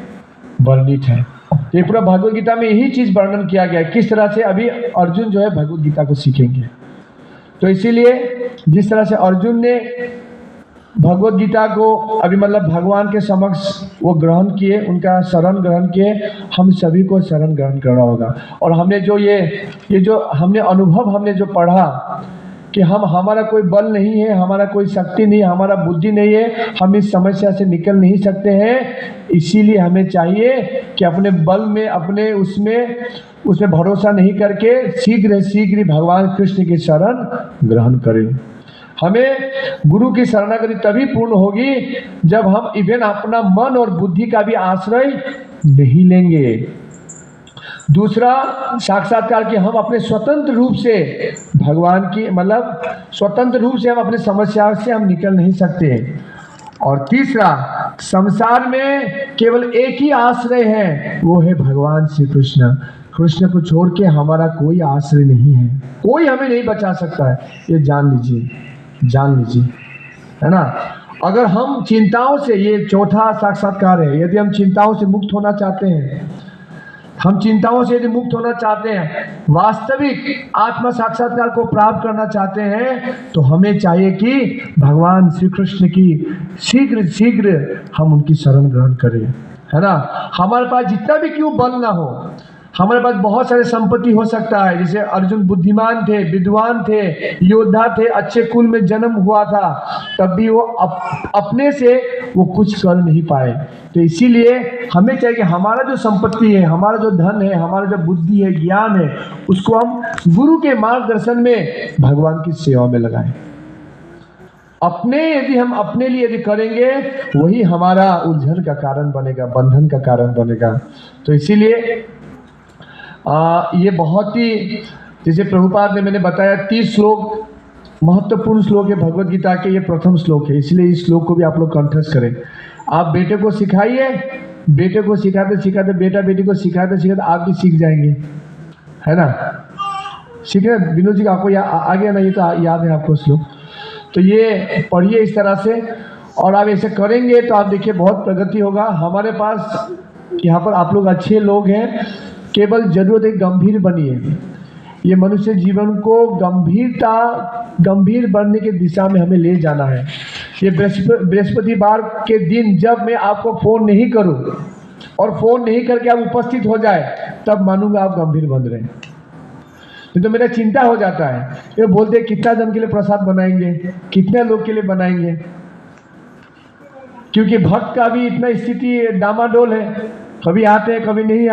वर्णित है। ये पूरा भगवत गीता में यही चीज वर्णन किया गया है, किस तरह से अभी अर्जुन जो है भगवत गीता को सीखेंगे। तो इसीलिए जिस तरह से अर्जुन ने भगवत गीता को अभी मतलब भगवान के समक्ष वो ग्रहण किए, उनका शरण ग्रहण किए, हम सभी को शरण ग्रहण करना होगा। और हमने जो ये जो हमने अनुभव हमने जो पढ़ा कि हमारा कोई बल नहीं है, हमारा कोई शक्ति नहीं, हमारा बुद्धि नहीं है, हम इस समस्या से निकल नहीं सकते हैं। इसीलिए हमें चाहिए कि अपने बल में, अपने उसमें भरोसा नहीं करके शीघ्र ही भगवान कृष्ण की शरण ग्रहण करें। हमें गुरु की शरणागति तभी पूर्ण होगी जब हम इवन अपना मन और बुद्धि का भी आश्रय नहीं लेंगे। दूसरा साक्षात्कार कि हम अपने स्वतंत्र रूप से भगवान की स्वतंत्र रूप से हम अपनी समस्या से हम निकल नहीं सकते। और तीसरा संसार में केवल एक ही आश्रय है, वो है भगवान श्री कृष्ण। कृष्ण को छोड़ के हमारा कोई आश्रय नहीं है, कोई हमें नहीं बचा सकता है, ये जान लीजिए, है ना। अगर हम चिंताओं से, ये चौथा साक्षात्कार है, यदि हम चिंताओं से मुक्त होना चाहते हैं, हम चिंताओं से यदि मुक्त होना चाहते हैं, वास्तविक आत्मा साक्षात्कार को प्राप्त करना चाहते हैं, तो हमें चाहिए कि भगवान श्री कृष्ण की शीघ्र हम उनकी शरण ग्रहण करें, है ना। हमारे पास जितना भी क्यों बल ना हो, हमारे पास बहुत सारे संपत्ति हो सकता है, जैसे अर्जुन बुद्धिमान थे, विद्वान थे, योद्धा थे, अच्छे कुल में जन्म हुआ था, तब भी वो अपने से वो कुछ कर नहीं पाए। तो इसीलिए हमें चाहिए कि हमारा जो संपत्ति है, हमारा जो धन है, हमारा जो बुद्धि है, ज्ञान है, उसको हम गुरु के मार्गदर्शन में भगवान की सेवा में लगाएं। यदि हम अपने लिए यदि करेंगे, वही हमारा उलझन का कारण बनेगा, बंधन का कारण बनेगा। तो इसीलिए ये बहुत ही, जैसे प्रभुपाद ने मैंने बताया, 30 श्लोक महत्वपूर्ण श्लोक है भगवत गीता के, ये प्रथम श्लोक है, इसलिए इस श्लोक को भी आप लोग कंठस्थ करें। आप बेटे को सिखाइए, बेटे को सिखाते बेटा बेटी को सिखाते आप भी सीख जाएंगे, है ना। सीखना विनोद जी का आपको आ गया ना, ये तो याद है आपको श्लोक। तो ये पढ़िए इस तरह से, और आप ऐसे करेंगे तो आप देखिए बहुत प्रगति होगा। हमारे पास यहाँ पर आप लोग अच्छे लोग हैं, केवल जरूरत है गंभीर बनिए। ये मनुष्य जीवन को गंभीर बनने की दिशा में हमें ले जाना है। ये बृहस्पतिवार के दिन जब मैं आपको फोन नहीं करूं और फोन नहीं करके आप उपस्थित हो जाए, तब मानूंगा आप गंभीर बन रहे हैं। नहीं तो मेरा चिंता हो जाता है, ये बोलते कितना जन के लिए प्रसाद बनाएंगे, कितने लोग के लिए बनाएंगे, क्योंकि भक्त का भी इतना स्थिति डामाडोल है, कभी आते हैं कभी नहीं